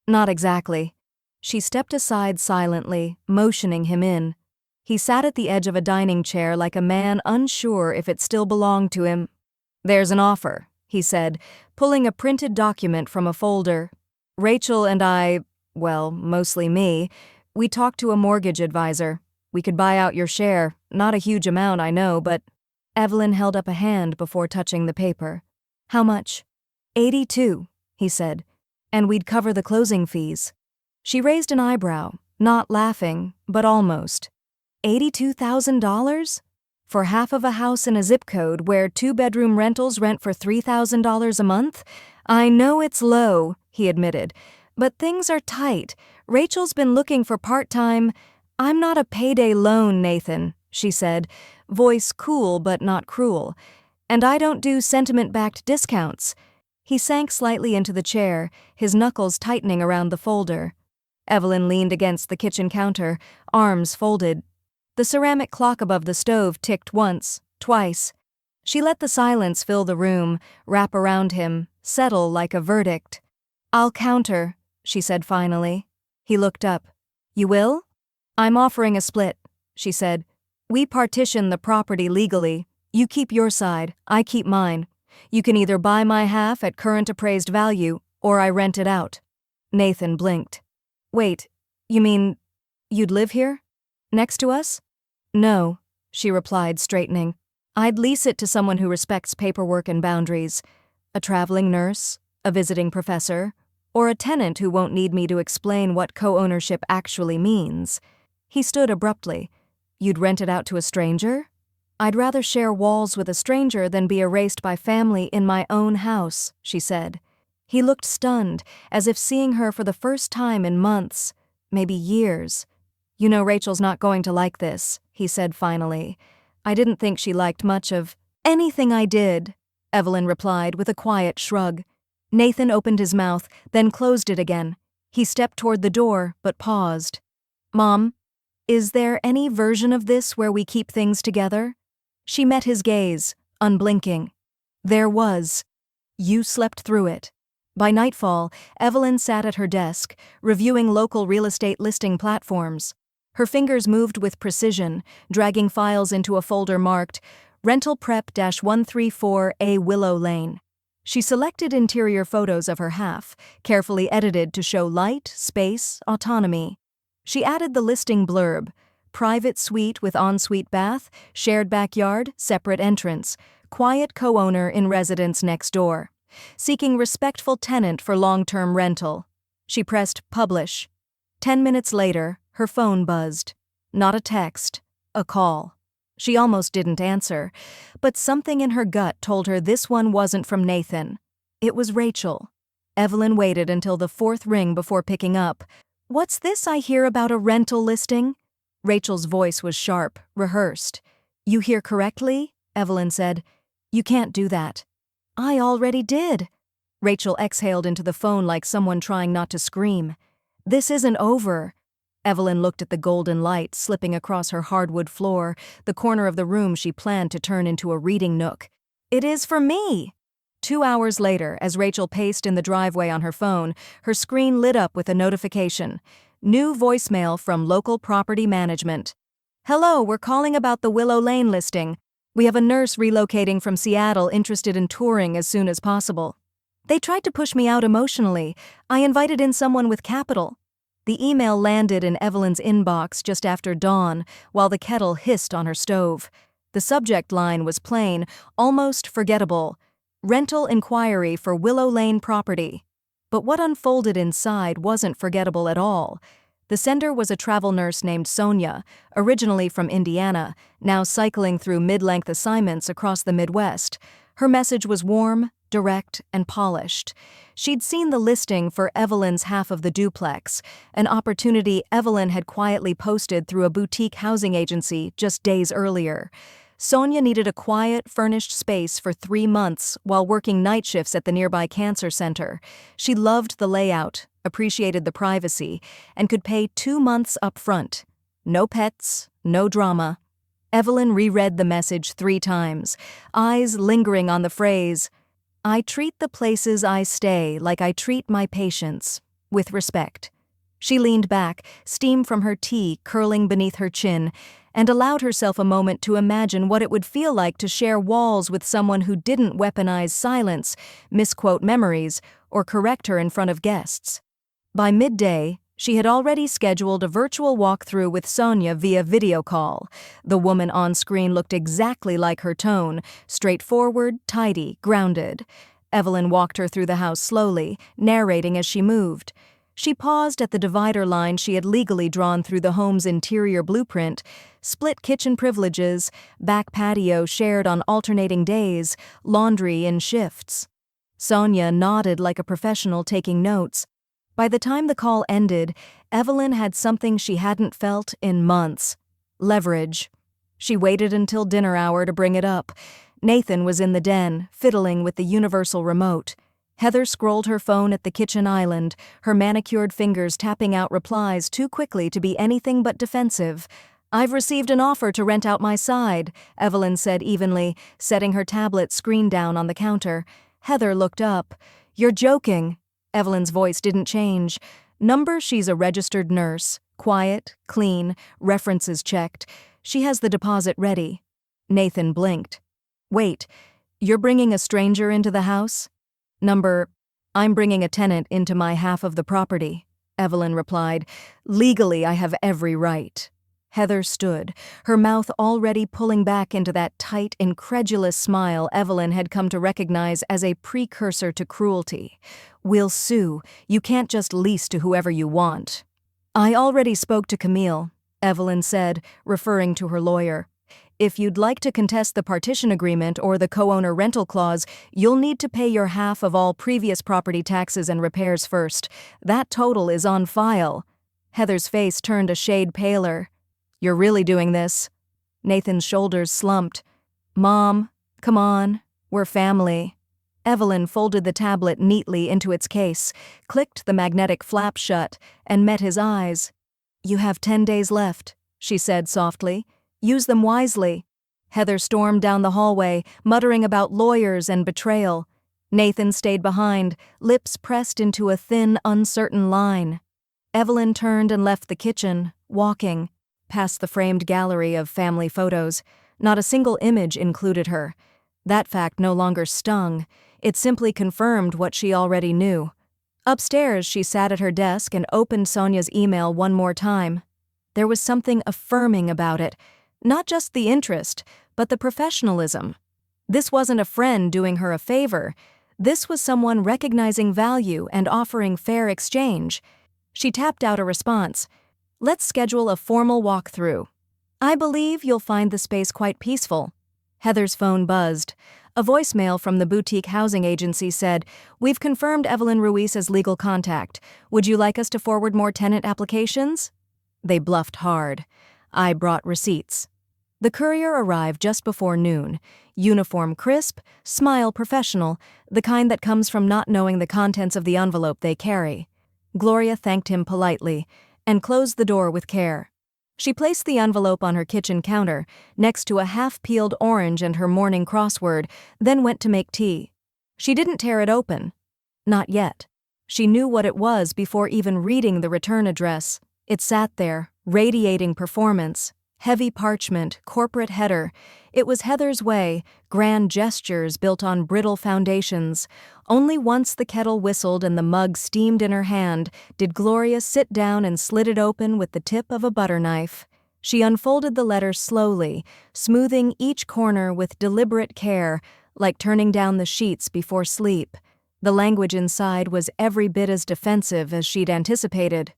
"Not exactly." She stepped aside silently, motioning him in. He sat at the edge of a dining chair like a man unsure if it still belonged to him. "There's an offer," he said, pulling a printed document from a folder. "Rachel and I, well, mostly me, we talked to a mortgage advisor. We could buy out your share, not a huge amount, I know, but—" Evelyn held up a hand before touching the paper. "How much?" "82, he said. "And we'd cover the closing fees." She raised an eyebrow, not laughing, but almost. $82,000? For half of a house in a zip code where 2-bedroom rentals rent for $3,000 a month? "I know it's low," he admitted, "but things are tight. Rachel's been looking for part-time—" "I'm not a payday loan, Nathan," she said, voice cool but not cruel. "And I don't do sentiment-backed discounts." He sank slightly into the chair, his knuckles tightening around the folder. Evelyn leaned against the kitchen counter, arms folded. The ceramic clock above the stove ticked once, twice. She let the silence fill the room, wrap around him, settle like a verdict. "I'll counter," she said finally. He looked up. "You will?" "I'm offering a split," she said. "We partition the property legally. You keep your side, I keep mine. You can either buy my half at current appraised value, or I rent it out." Nathan blinked. "Wait, you mean you'd live here? Next to us?" "No," she replied, straightening. "I'd lease it to someone who respects paperwork and boundaries. A traveling nurse, a visiting professor, or a tenant who won't need me to explain what co-ownership actually means." He stood abruptly. "You'd rent it out to a stranger?" "I'd rather share walls with a stranger than be erased by family in my own house," she said. He looked stunned, as if seeing her for the first time in months, maybe years. "You know Rachel's not going to like this," he said finally. "I didn't think she liked much of—" "Anything I did," Evelyn replied with a quiet shrug. Nathan opened his mouth, then closed it again. He stepped toward the door, but paused. "Mom, is there any version of this where we keep things together?" She met his gaze, unblinking. There was. You slept through it. By nightfall, Evelyn sat at her desk, reviewing local real estate listing platforms. Her fingers moved with precision, dragging files into a folder marked Rental Prep-134A Willow Lane. She selected interior photos of her half, carefully edited to show light, space, autonomy. She added the listing blurb: private suite with ensuite bath, shared backyard, separate entrance, quiet co-owner in residence next door. Seeking respectful tenant for long-term rental. She pressed publish. 10 minutes later, her phone buzzed. Not a text, a call. She almost didn't answer, but something in her gut told her this one wasn't from Nathan. It was Rachel. Evelyn waited until the 4th ring before picking up. "What's this I hear about a rental listing?" Rachel's voice was sharp, rehearsed. "You hear correctly?" Evelyn said. "You can't do that." "I already did." Rachel exhaled into the phone like someone trying not to scream. "This isn't over." Evelyn looked at the golden light slipping across her hardwood floor, the corner of the room she planned to turn into a reading nook. "It is for me." 2 hours later, as Rachel paced in the driveway on her phone, her screen lit up with a notification. New voicemail from local property management. "Hello, we're calling about the Willow Lane listing. We have a nurse relocating from Seattle interested in touring as soon as possible." They tried to push me out emotionally. I invited in someone with capital. The email landed in Evelyn's inbox just after dawn, while the kettle hissed on her stove. The subject line was plain, almost forgettable. Rental inquiry for Willow Lane property. But what unfolded inside wasn't forgettable at all. The sender was a travel nurse named Sonia, originally from Indiana, now cycling through mid-length assignments across the Midwest. Her message was warm, direct, and polished. She'd seen the listing for Evelyn's half of the duplex, an opportunity Evelyn had quietly posted through a boutique housing agency just days earlier. Sonia needed a quiet, furnished space for 3 months while working night shifts at the nearby cancer center. She loved the layout, appreciated the privacy, and could pay 2 months up front. No pets, no drama. Evelyn reread the message 3 times, eyes lingering on the phrase, "I treat the places I stay like I treat my patients, with respect." She leaned back, steam from her tea curling beneath her chin, and allowed herself a moment to imagine what it would feel like to share walls with someone who didn't weaponize silence, misquote memories, or correct her in front of guests. By midday, she had already scheduled a virtual walkthrough with Sonia via video call. The woman on screen looked exactly like her tone, straightforward, tidy, grounded. Evelyn walked her through the house slowly, narrating as she moved. She paused at the divider line she had legally drawn through the home's interior blueprint, split kitchen privileges, back patio shared on alternating days, laundry in shifts. Sonia nodded like a professional taking notes. By the time the call ended, Evelyn had something she hadn't felt in months: leverage. She waited until dinner hour to bring it up. Nathan was in the den, fiddling with the universal remote. Heather scrolled her phone at the kitchen island, her manicured fingers tapping out replies too quickly to be anything but defensive. "I've received an offer to rent out my side," Evelyn said evenly, setting her tablet screen down on the counter. Heather looked up. "You're joking." Evelyn's voice didn't change. "Number, she's a registered nurse. Quiet, clean, references checked. She has the deposit ready." Nathan blinked. "Wait, you're bringing a stranger into the house?" "Number, I'm bringing a tenant into my half of the property," Evelyn replied. "Legally, I have every right." Heather stood, her mouth already pulling back into that tight, incredulous smile Evelyn had come to recognize as a precursor to cruelty. "We'll sue. You can't just lease to whoever you want." "I already spoke to Camille," Evelyn said, referring to her lawyer. "If you'd like to contest the partition agreement or the co-owner rental clause, you'll need to pay your half of all previous property taxes and repairs first. That total is on file." Heather's face turned a shade paler. "You're really doing this?" Nathan's shoulders slumped. "Mom, come on, we're family." Evelyn folded the tablet neatly into its case, clicked the magnetic flap shut, and met his eyes. "You have 10 days left," she said softly. "Use them wisely." Heather stormed down the hallway, muttering about lawyers and betrayal. Nathan stayed behind, lips pressed into a thin, uncertain line. Evelyn turned and left the kitchen, walking, past the framed gallery of family photos. Not a single image included her. That fact no longer stung. It simply confirmed what she already knew. Upstairs, she sat at her desk and opened Sonia's email one more time. There was something affirming about it. Not just the interest, but the professionalism. This wasn't a friend doing her a favor. This was someone recognizing value and offering fair exchange. She tapped out a response. "Let's schedule a formal walkthrough. I believe you'll find the space quite peaceful." Heather's phone buzzed. A voicemail from the boutique housing agency said, "We've confirmed Evelyn Ruiz as legal contact. Would you like us to forward more tenant applications?" They bluffed hard. I brought receipts. The courier arrived just before noon. Uniform crisp, smile professional, the kind that comes from not knowing the contents of the envelope they carry. Gloria thanked him politely and closed the door with care. She placed the envelope on her kitchen counter, next to a half-peeled orange and her morning crossword, then went to make tea. She didn't tear it open. Not yet. She knew what it was before even reading the return address. It sat there, radiating performance, Heavy parchment, corporate header. It was Heather's way, grand gestures built on brittle foundations. Only once the kettle whistled and the mug steamed in her hand did Gloria sit down and slit it open with the tip of a butter knife. She unfolded the letter slowly, smoothing each corner with deliberate care, like turning down the sheets before sleep. The language inside was every bit as defensive as she'd anticipated.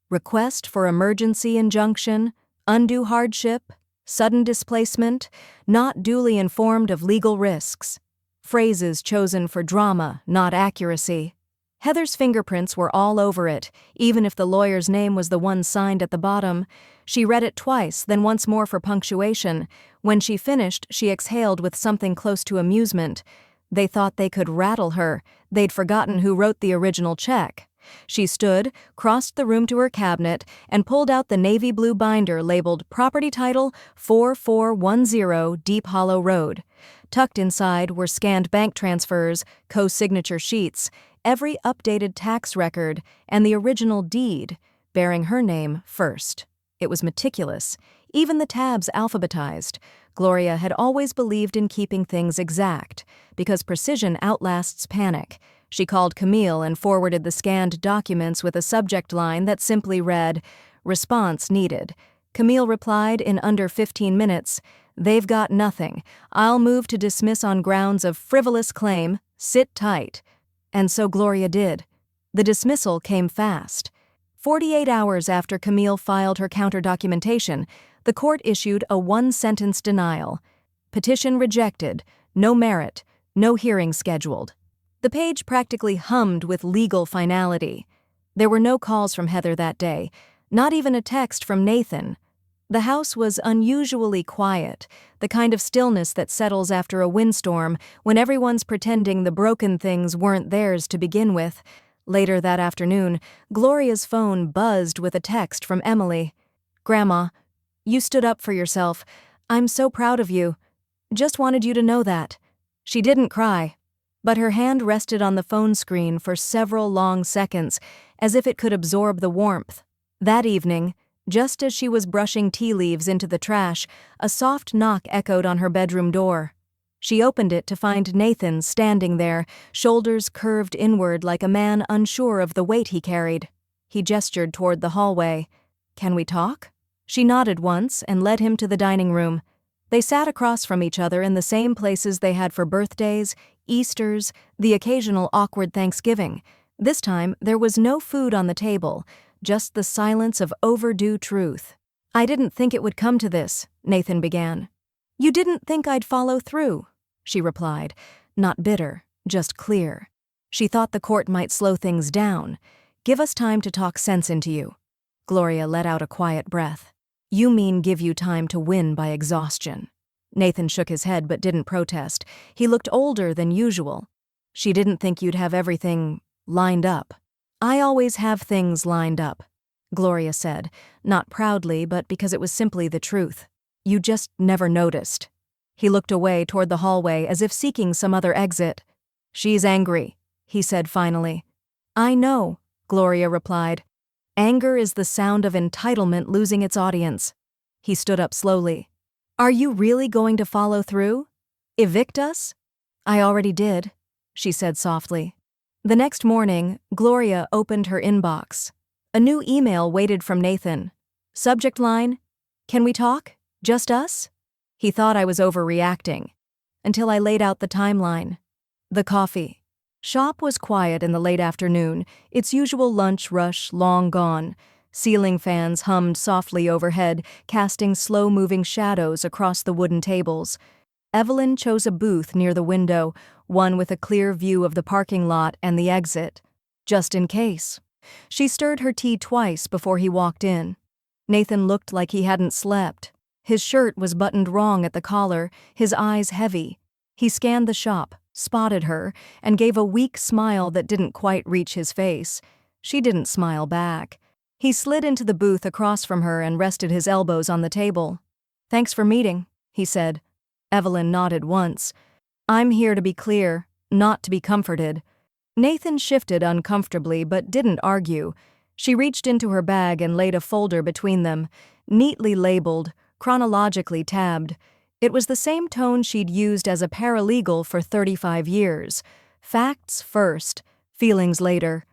Request for emergency injunction, undue hardship, sudden displacement, not duly informed of legal risks. Phrases chosen for drama, not accuracy. Heather's fingerprints were all over it, even if the lawyer's name was the one signed at the bottom. She read it twice, then once more for punctuation. When she finished, she exhaled with something close to amusement. They thought they could rattle her. They'd forgotten who wrote the original check. She stood, crossed the room to her cabinet, and pulled out the navy blue binder labeled Property Title 4410 Deep Hollow Road. Tucked inside were scanned bank transfers, co-signature sheets, every updated tax record, and the original deed, bearing her name first. It was meticulous, even the tabs alphabetized. Gloria had always believed in keeping things exact, because precision outlasts panic. She called Camille and forwarded the scanned documents with a subject line that simply read, "Response needed." Camille replied in under 15 minutes, "They've got nothing. I'll move to dismiss on grounds of frivolous claim. Sit tight." And so Gloria did. The dismissal came fast. 48 hours after Camille filed her counter-documentation, the court issued a one-sentence denial. Petition rejected, no merit, no hearing scheduled. The page practically hummed with legal finality. There were no calls from Heather that day, not even a text from Nathan. The house was unusually quiet, the kind of stillness that settles after a windstorm when everyone's pretending the broken things weren't theirs to begin with. Later that afternoon, Gloria's phone buzzed with a text from Emily. "Grandma, you stood up for yourself. I'm so proud of you. Just wanted you to know that." She didn't cry, but her hand rested on the phone screen for several long seconds, as if it could absorb the warmth. That evening, just as she was brushing tea leaves into the trash, a soft knock echoed on her bedroom door. She opened it to find Nathan standing there, shoulders curved inward like a man unsure of the weight he carried. He gestured toward the hallway. "Can we talk?" She nodded once and led him to the dining room. They sat across from each other in the same places they had for birthdays, Easters, the occasional awkward Thanksgiving. This time, there was no food on the table, just the silence of overdue truth. "I didn't think it would come to this," Nathan began. "You didn't think I'd follow through," she replied, not bitter, just clear. She thought the court might slow things down. "Give us time to talk sense into you." Gloria let out a quiet breath. "You mean give you time to win by exhaustion." Nathan shook his head but didn't protest. He looked older than usual. "She didn't think you'd have everything lined up." "I always have things lined up," Gloria said, not proudly but because it was simply the truth. "You just never noticed." He looked away toward the hallway as if seeking some other exit. "She's angry," he said finally. "I know," Gloria replied. "Anger is the sound of entitlement losing its audience." He stood up slowly. "Are you really going to follow through? Evict us?" "I already did," she said softly. The next morning, Gloria opened her inbox. A new email waited from Nathan. Subject line, "Can we talk? Just us?" He thought I was overreacting. Until I laid out the timeline. The coffee shop was quiet in the late afternoon, its usual lunch rush long gone. Ceiling fans hummed softly overhead, casting slow-moving shadows across the wooden tables. Evelyn chose a booth near the window, one with a clear view of the parking lot and the exit. Just in case. She stirred her tea twice before he walked in. Nathan looked like he hadn't slept. His shirt was buttoned wrong at the collar, his eyes heavy. He scanned the shop, spotted her, and gave a weak smile that didn't quite reach his face. She didn't smile back. He slid into the booth across from her and rested his elbows on the table. "Thanks for meeting," he said. Evelyn nodded once. "I'm here to be clear, not to be comforted." Nathan shifted uncomfortably but didn't argue. She reached into her bag and laid a folder between them, neatly labeled, chronologically tabbed. It was the same tone she'd used as a paralegal for 35 years. Facts first, feelings later.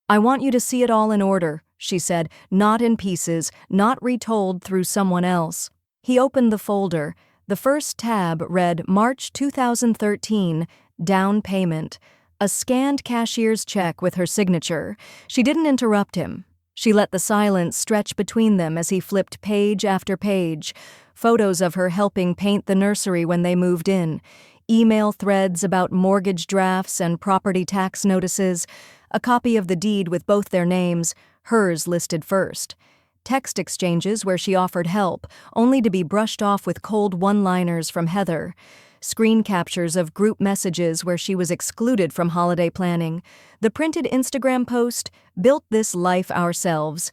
"I want you to see it all in order," she said, "not in pieces, not retold through someone else." He opened the folder. The first tab read March 2013, down payment. A scanned cashier's check with her signature. She didn't interrupt him. She let the silence stretch between them as he flipped page after page. Photos of her helping paint the nursery when they moved in. Email threads about mortgage drafts and property tax notices. A copy of the deed with both their names, hers listed first. Text exchanges where she offered help, only to be brushed off with cold one-liners from Heather. Screen captures of group messages where she was excluded from holiday planning. The printed Instagram post, "Built this life ourselves."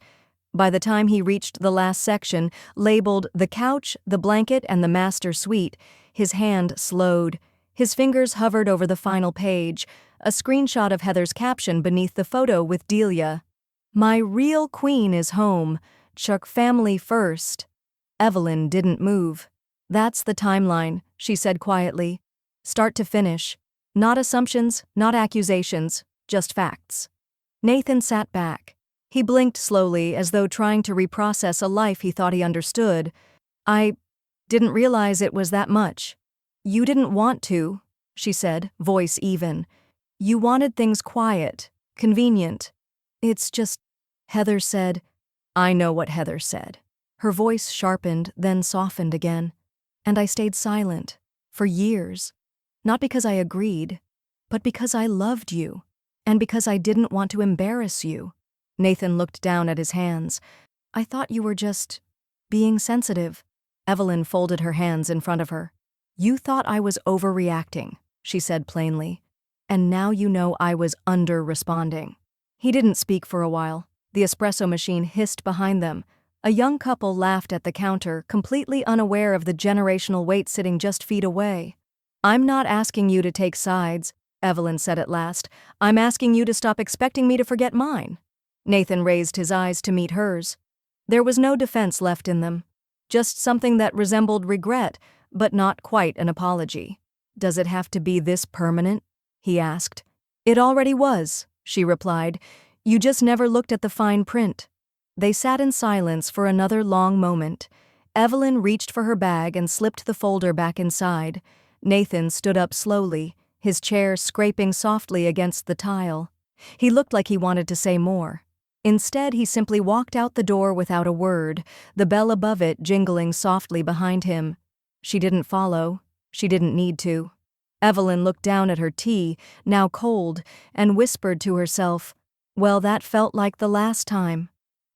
By the time he reached the last section, labeled "the couch, the blanket, and the master suite," his hand slowed. His fingers hovered over the final page, a screenshot of Heather's caption beneath the photo with Delia. "My real queen is home. Chuck family first." Evelyn didn't move. "That's the timeline," she said quietly. "Start to finish. Not assumptions, not accusations, just facts." Nathan sat back. He blinked slowly as though trying to reprocess a life he thought he understood. "I didn't realize it was that much." "You didn't want to," she said, voice even. "You wanted things quiet, convenient." "It's just," Heather said. "I know what Heather said." Her voice sharpened, then softened again. "And I stayed silent. For years. Not because I agreed, but because I loved you. And because I didn't want to embarrass you." Nathan looked down at his hands. "I thought you were just being sensitive." Evelyn folded her hands in front of her. "You thought I was overreacting," she said plainly. "And now you know I was under-responding." He didn't speak for a while. The espresso machine hissed behind them. A young couple laughed at the counter, completely unaware of the generational weight sitting just feet away. "I'm not asking you to take sides," Evelyn said at last. "I'm asking you to stop expecting me to forget mine." Nathan raised his eyes to meet hers. There was no defense left in them. Just something that resembled regret, but not quite an apology. "Does it have to be this permanent?" he asked. "It already was," she replied. "You just never looked at the fine print." They sat in silence for another long moment. Evelyn reached for her bag and slipped the folder back inside. Nathan stood up slowly, his chair scraping softly against the tile. He looked like he wanted to say more. Instead, he simply walked out the door without a word, the bell above it jingling softly behind him. She didn't follow. She didn't need to. Evelyn looked down at her tea, now cold, and whispered to herself, "Well, that felt like the last time.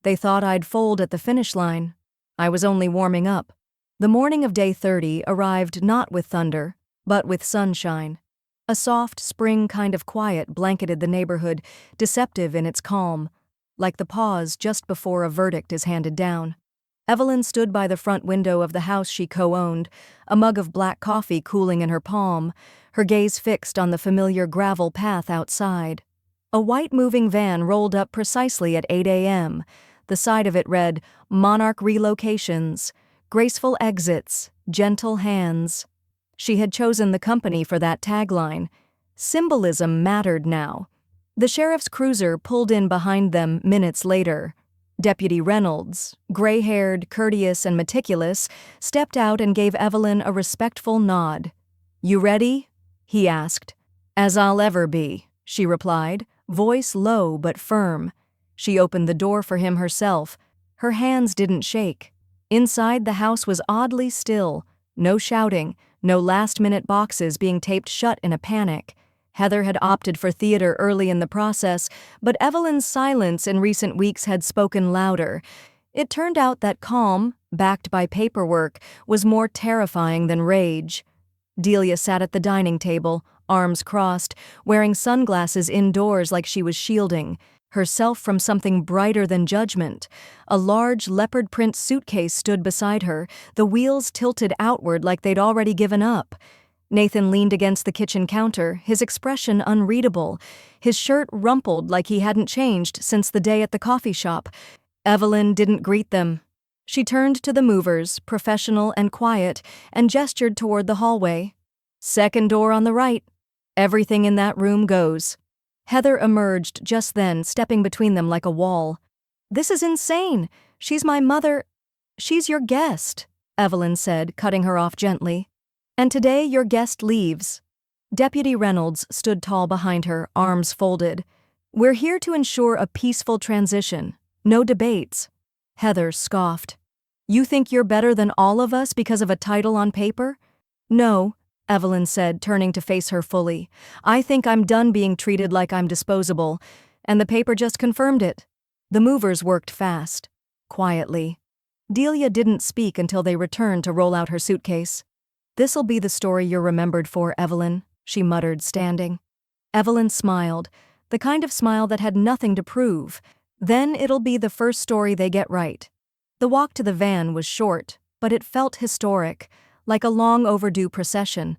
They thought I'd fold at the finish line. I was only warming up." The morning of day 30 arrived not with thunder, but with sunshine. A soft, spring kind of quiet blanketed the neighborhood, deceptive in its calm, like the pause just before a verdict is handed down. Evelyn stood by the front window of the house she co-owned, a mug of black coffee cooling in her palm, her gaze fixed on the familiar gravel path outside. A white moving van rolled up precisely at 8 a.m. The side of it read, "Monarch Relocations, Graceful Exits, Gentle Hands." She had chosen the company for that tagline. Symbolism mattered now. The sheriff's cruiser pulled in behind them minutes later. Deputy Reynolds, gray-haired, courteous, and meticulous, stepped out and gave Evelyn a respectful nod. "You ready?" he asked. "As I'll ever be," she replied, voice low but firm. She opened the door for him herself. Her hands didn't shake. Inside, the house was oddly still. No shouting, no last-minute boxes being taped shut in a panic. Heather had opted for theater early in the process, but Evelyn's silence in recent weeks had spoken louder. It turned out that calm, backed by paperwork, was more terrifying than rage. Delia sat at the dining table, arms crossed, wearing sunglasses indoors like she was shielding herself from something brighter than judgment. A large leopard print suitcase stood beside her, the wheels tilted outward like they'd already given up. Nathan leaned against the kitchen counter, his expression unreadable, his shirt rumpled like he hadn't changed since the day at the coffee shop. Evelyn didn't greet them. She turned to the movers, professional and quiet, and gestured toward the hallway. "Second door on the right. Everything in that room goes." Heather emerged just then, stepping between them like a wall. "This is insane. She's my mother." "She's your guest," Evelyn said, cutting her off gently. "And today your guest leaves." Deputy Reynolds stood tall behind her, arms folded. "We're here to ensure a peaceful transition. No debates." Heather scoffed. "You think you're better than all of us because of a title on paper?" "No," Evelyn said, turning to face her fully. "I think I'm done being treated like I'm disposable, and the paper just confirmed it." The movers worked fast, quietly. Delia didn't speak until they returned to roll out her suitcase. "This'll be the story you're remembered for, Evelyn," she muttered, standing. Evelyn smiled, the kind of smile that had nothing to prove. "Then it'll be the first story they get right." The walk to the van was short, but it felt historic, like a long overdue procession.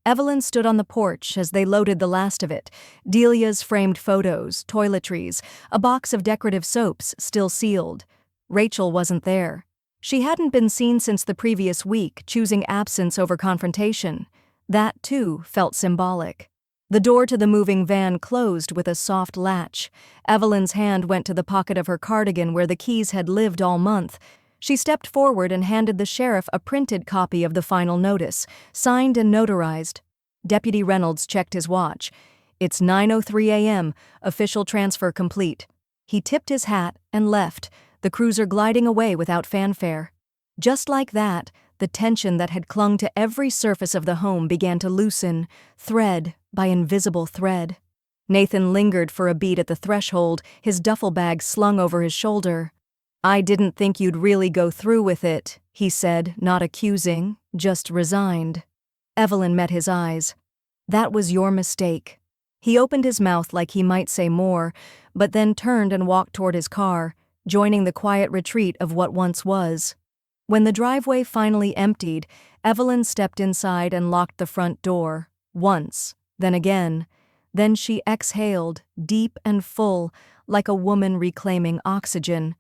Evelyn stood on the porch as they loaded the last of it: Delia's framed photos, toiletries, a box of decorative soaps still sealed. Rachel wasn't there. She hadn't been seen since the previous week, choosing absence over confrontation. That, too, felt symbolic. The door to the moving van closed with a soft latch. Evelyn's hand went to the pocket of her cardigan where the keys had lived all month. She stepped forward and handed the sheriff a printed copy of the final notice, signed and notarized. Deputy Reynolds checked his watch. "It's 9:03 a.m., official transfer complete." He tipped his hat and left, the cruiser gliding away without fanfare. Just like that, the tension that had clung to every surface of the home began to loosen, thread by invisible thread. Nathan lingered for a beat at the threshold, his duffel bag slung over his shoulder. "I didn't think you'd really go through with it," he said, not accusing, just resigned. Evelyn met his eyes. "That was your mistake." He opened his mouth like he might say more, but then turned and walked toward his car, joining the quiet retreat of what once was. When the driveway finally emptied, Evelyn stepped inside and locked the front door, once, then again. Then she exhaled, deep and full, like a woman reclaiming oxygen.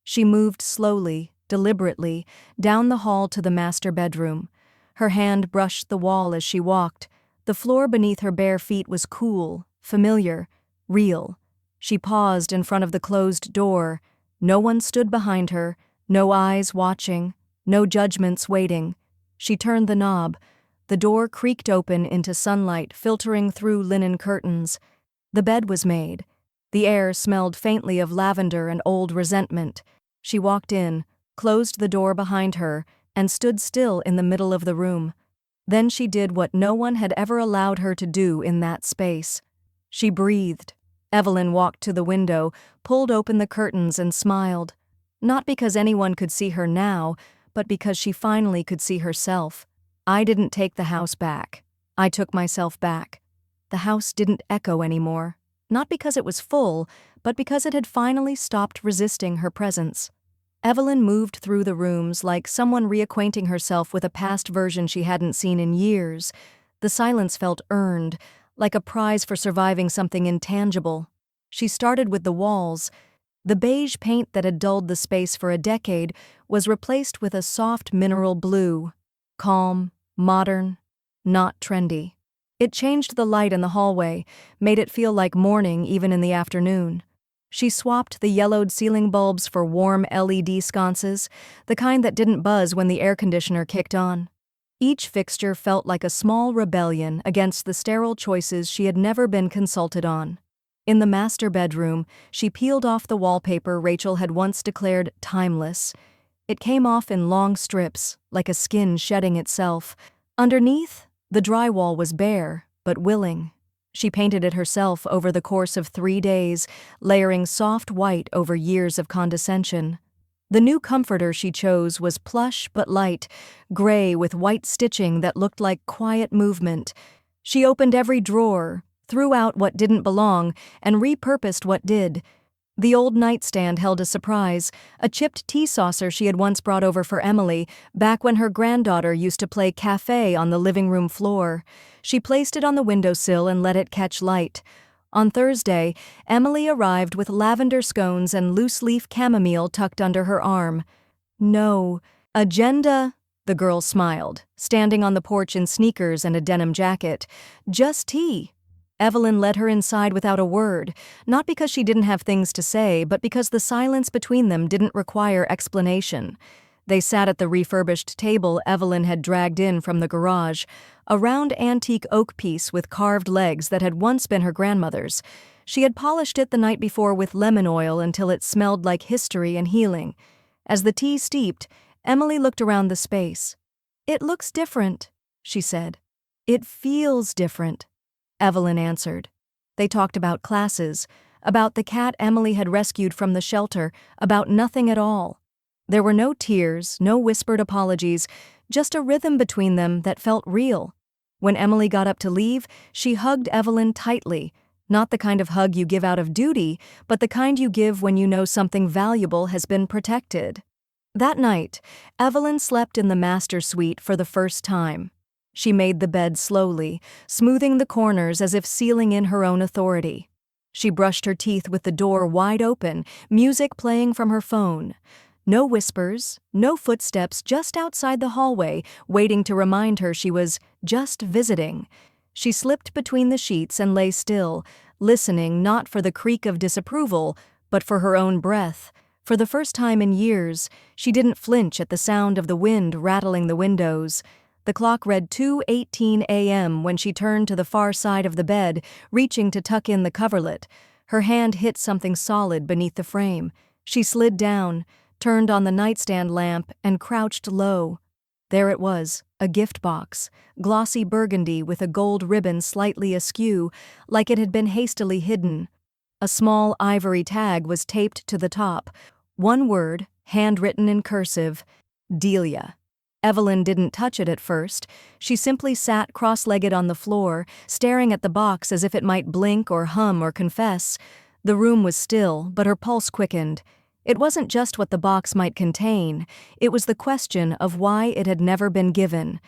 She moved slowly, deliberately, down the hall to the master bedroom. Her hand brushed the wall as she walked. The floor beneath her bare feet was cool, familiar, real. She paused in front of the closed door. No one stood behind her, no eyes watching, no judgments waiting. She turned the knob. The door creaked open into sunlight filtering through linen curtains. The bed was made. The air smelled faintly of lavender and old resentment. She walked in, closed the door behind her, and stood still in the middle of the room. Then she did what no one had ever allowed her to do in that space. She breathed. Evelyn walked to the window, pulled open the curtains and smiled. Not because anyone could see her now, but because she finally could see herself. "I didn't take the house back. I took myself back." The house didn't echo anymore. Not because it was full, but because it had finally stopped resisting her presence. Evelyn moved through the rooms like someone reacquainting herself with a past version she hadn't seen in years. The silence felt earned, like a prize for surviving something intangible. She started with the walls. The beige paint that had dulled the space for a decade was replaced with a soft mineral blue. Calm, modern, not trendy. It changed the light in the hallway, made it feel like morning even in the afternoon. She swapped the yellowed ceiling bulbs for warm LED sconces, the kind that didn't buzz when the air conditioner kicked on. Each fixture felt like a small rebellion against the sterile choices she had never been consulted on. In the master bedroom, she peeled off the wallpaper Rachel had once declared timeless. It came off in long strips, like a skin shedding itself. Underneath, the drywall was bare, but willing. She painted it herself over the course of 3 days, layering soft white over years of condescension. The new comforter she chose was plush but light, gray with white stitching that looked like quiet movement. She opened every drawer, threw out what didn't belong, and repurposed what did. The old nightstand held a surprise, a chipped tea saucer she had once brought over for Emily, back when her granddaughter used to play café on the living room floor. She placed it on the windowsill and let it catch light. On Thursday, Emily arrived with lavender scones and loose-leaf chamomile tucked under her arm. No. Agenda? The girl smiled, standing on the porch in sneakers and a denim jacket. Just tea. Evelyn led her inside without a word, not because she didn't have things to say, but because the silence between them didn't require explanation. They sat at the refurbished table Evelyn had dragged in from the garage, a round antique oak piece with carved legs that had once been her grandmother's. She had polished it the night before with lemon oil until it smelled like history and healing. As the tea steeped, Emily looked around the space. "It looks different," she said. "It feels different," Evelyn answered. They talked about classes, about the cat Emily had rescued from the shelter, about nothing at all. There were no tears, no whispered apologies, just a rhythm between them that felt real. When Emily got up to leave, she hugged Evelyn tightly, not the kind of hug you give out of duty, but the kind you give when you know something valuable has been protected. That night, Evelyn slept in the master suite for the first time. She made the bed slowly, smoothing the corners as if sealing in her own authority. She brushed her teeth with the door wide open, music playing from her phone. No whispers, no footsteps just outside the hallway, waiting to remind her she was just visiting. She slipped between the sheets and lay still, listening not for the creak of disapproval, but for her own breath. For the first time in years, she didn't flinch at the sound of the wind rattling the windows. The clock read 2:18 a.m. when she turned to the far side of the bed, reaching to tuck in the coverlet. Her hand hit something solid beneath the frame. She slid down, turned on the nightstand lamp, and crouched low. There it was, a gift box, glossy burgundy with a gold ribbon slightly askew, like it had been hastily hidden. A small ivory tag was taped to the top. One word, handwritten in cursive, Delia. Evelyn didn't touch it at first. She simply sat cross-legged on the floor, staring at the box as if it might blink or hum or confess. The room was still, but her pulse quickened. It wasn't just what the box might contain, it was the question of why it had never been given.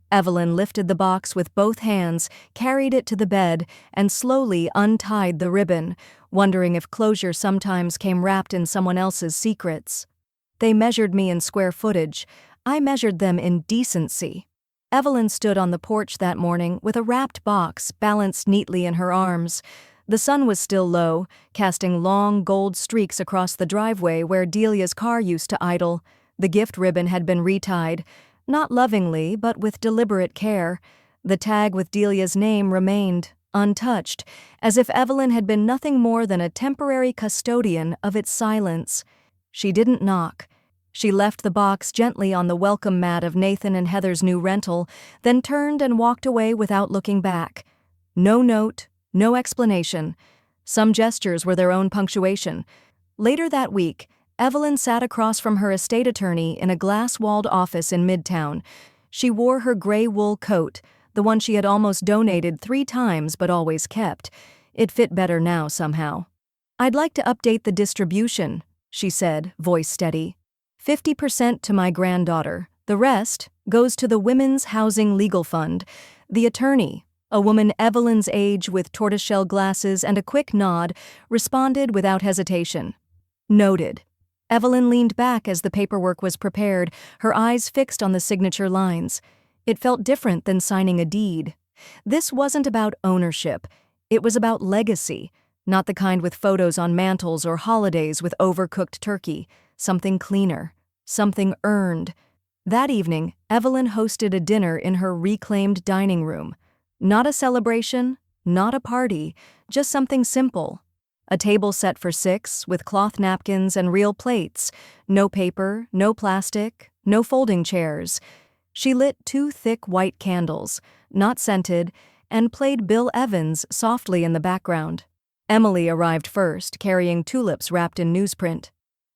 Evelyn lifted the box with both hands, carried it to the bed, and slowly untied the ribbon, wondering if closure sometimes came wrapped in someone else's secrets. They measured me in square footage. I measured them in decency. Evelyn stood on the porch that morning with a wrapped box balanced neatly in her arms. The sun was still low, casting long gold streaks across the driveway where Delia's car used to idle. The gift ribbon had been retied, not lovingly, but with deliberate care. The tag with Delia's name remained, untouched, as if Evelyn had been nothing more than a temporary custodian of its silence. She didn't knock. She left the box gently on the welcome mat of Nathan and Heather's new rental, then turned and walked away without looking back. No note, no explanation. Some gestures were their own punctuation. Later that week, Evelyn sat across from her estate attorney in a glass-walled office in Midtown. She wore her gray wool coat, the one she had almost donated 3 times but always kept. It fit better now somehow. "I'd like to update the distribution," she said, voice steady. 50% to my granddaughter. The rest goes to the Women's Housing Legal Fund. The attorney, a woman Evelyn's age with tortoiseshell glasses and a quick nod, responded without hesitation. "Noted." Evelyn leaned back as the paperwork was prepared, her eyes fixed on the signature lines. It felt different than signing a deed. This wasn't about ownership. It was about legacy, not the kind with photos on mantles or holidays with overcooked turkey. Something cleaner, something earned. That evening, Evelyn hosted a dinner in her reclaimed dining room. Not a celebration, not a party, just something simple. A table set for 6 with cloth napkins and real plates. No paper, no plastic, no folding chairs. She lit 2 thick white candles, not scented, and played Bill Evans softly in the background. Emily arrived first, carrying tulips wrapped in newsprint.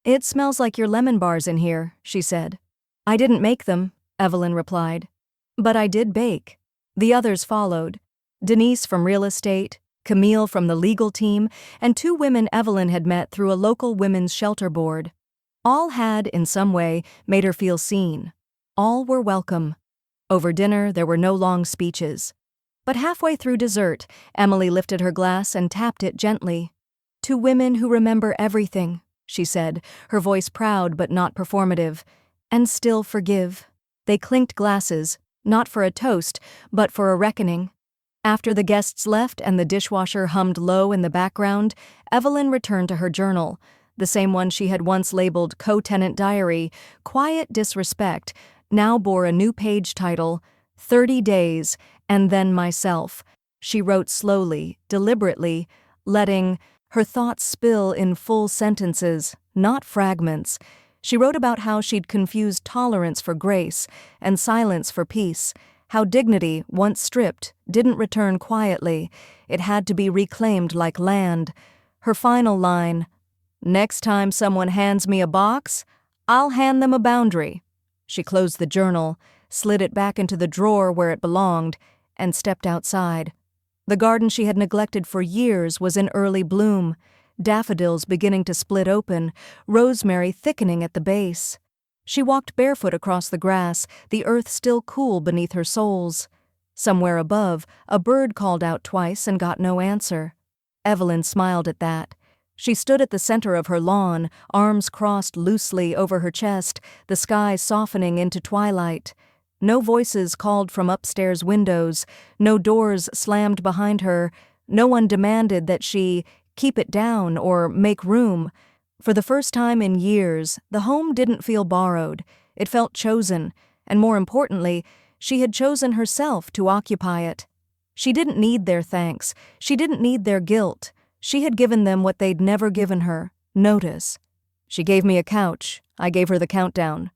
"It smells like your lemon bars in here," she said. "I didn't make them," Evelyn replied. "But I did bake." The others followed. Denise from real estate, Camille from the legal team, and 2 women Evelyn had met through a local women's shelter board. All had, in some way, made her feel seen. All were welcome. Over dinner, there were no long speeches. But halfway through dessert, Emily lifted her glass and tapped it gently. "To women who remember everything," she said, her voice proud but not performative. And still forgive. They clinked glasses, not for a toast, but for a reckoning. After the guests left and the dishwasher hummed low in the background, Evelyn returned to her journal, the same one she had once labeled Co-Tenant Diary. Quiet Disrespect now bore a new page title, 30 Days, and Then Myself. She wrote slowly, deliberately, letting her thoughts spill in full sentences, not fragments. She wrote about how she'd confused tolerance for grace and silence for peace, how dignity, once stripped, didn't return quietly. It had to be reclaimed like land. Her final line, "Next time someone hands me a box, I'll hand them a boundary." She closed the journal, slid it back into the drawer where it belonged, and stepped outside. The garden she had neglected for years was in early bloom, daffodils beginning to split open, rosemary thickening at the base. She walked barefoot across the grass, the earth still cool beneath her soles. Somewhere above, a bird called out twice and got no answer. Evelyn smiled at that. She stood at the center of her lawn, arms crossed loosely over her chest, the sky softening into twilight. No voices called from upstairs windows, no doors slammed behind her, no one demanded that she keep it down or make room. For the first time in years, the home didn't feel borrowed. It felt chosen, and more importantly, she had chosen herself to occupy it. She didn't need their thanks. She didn't need their guilt. She had given them what they'd never given her, notice. She gave me a couch. I gave her the countdown.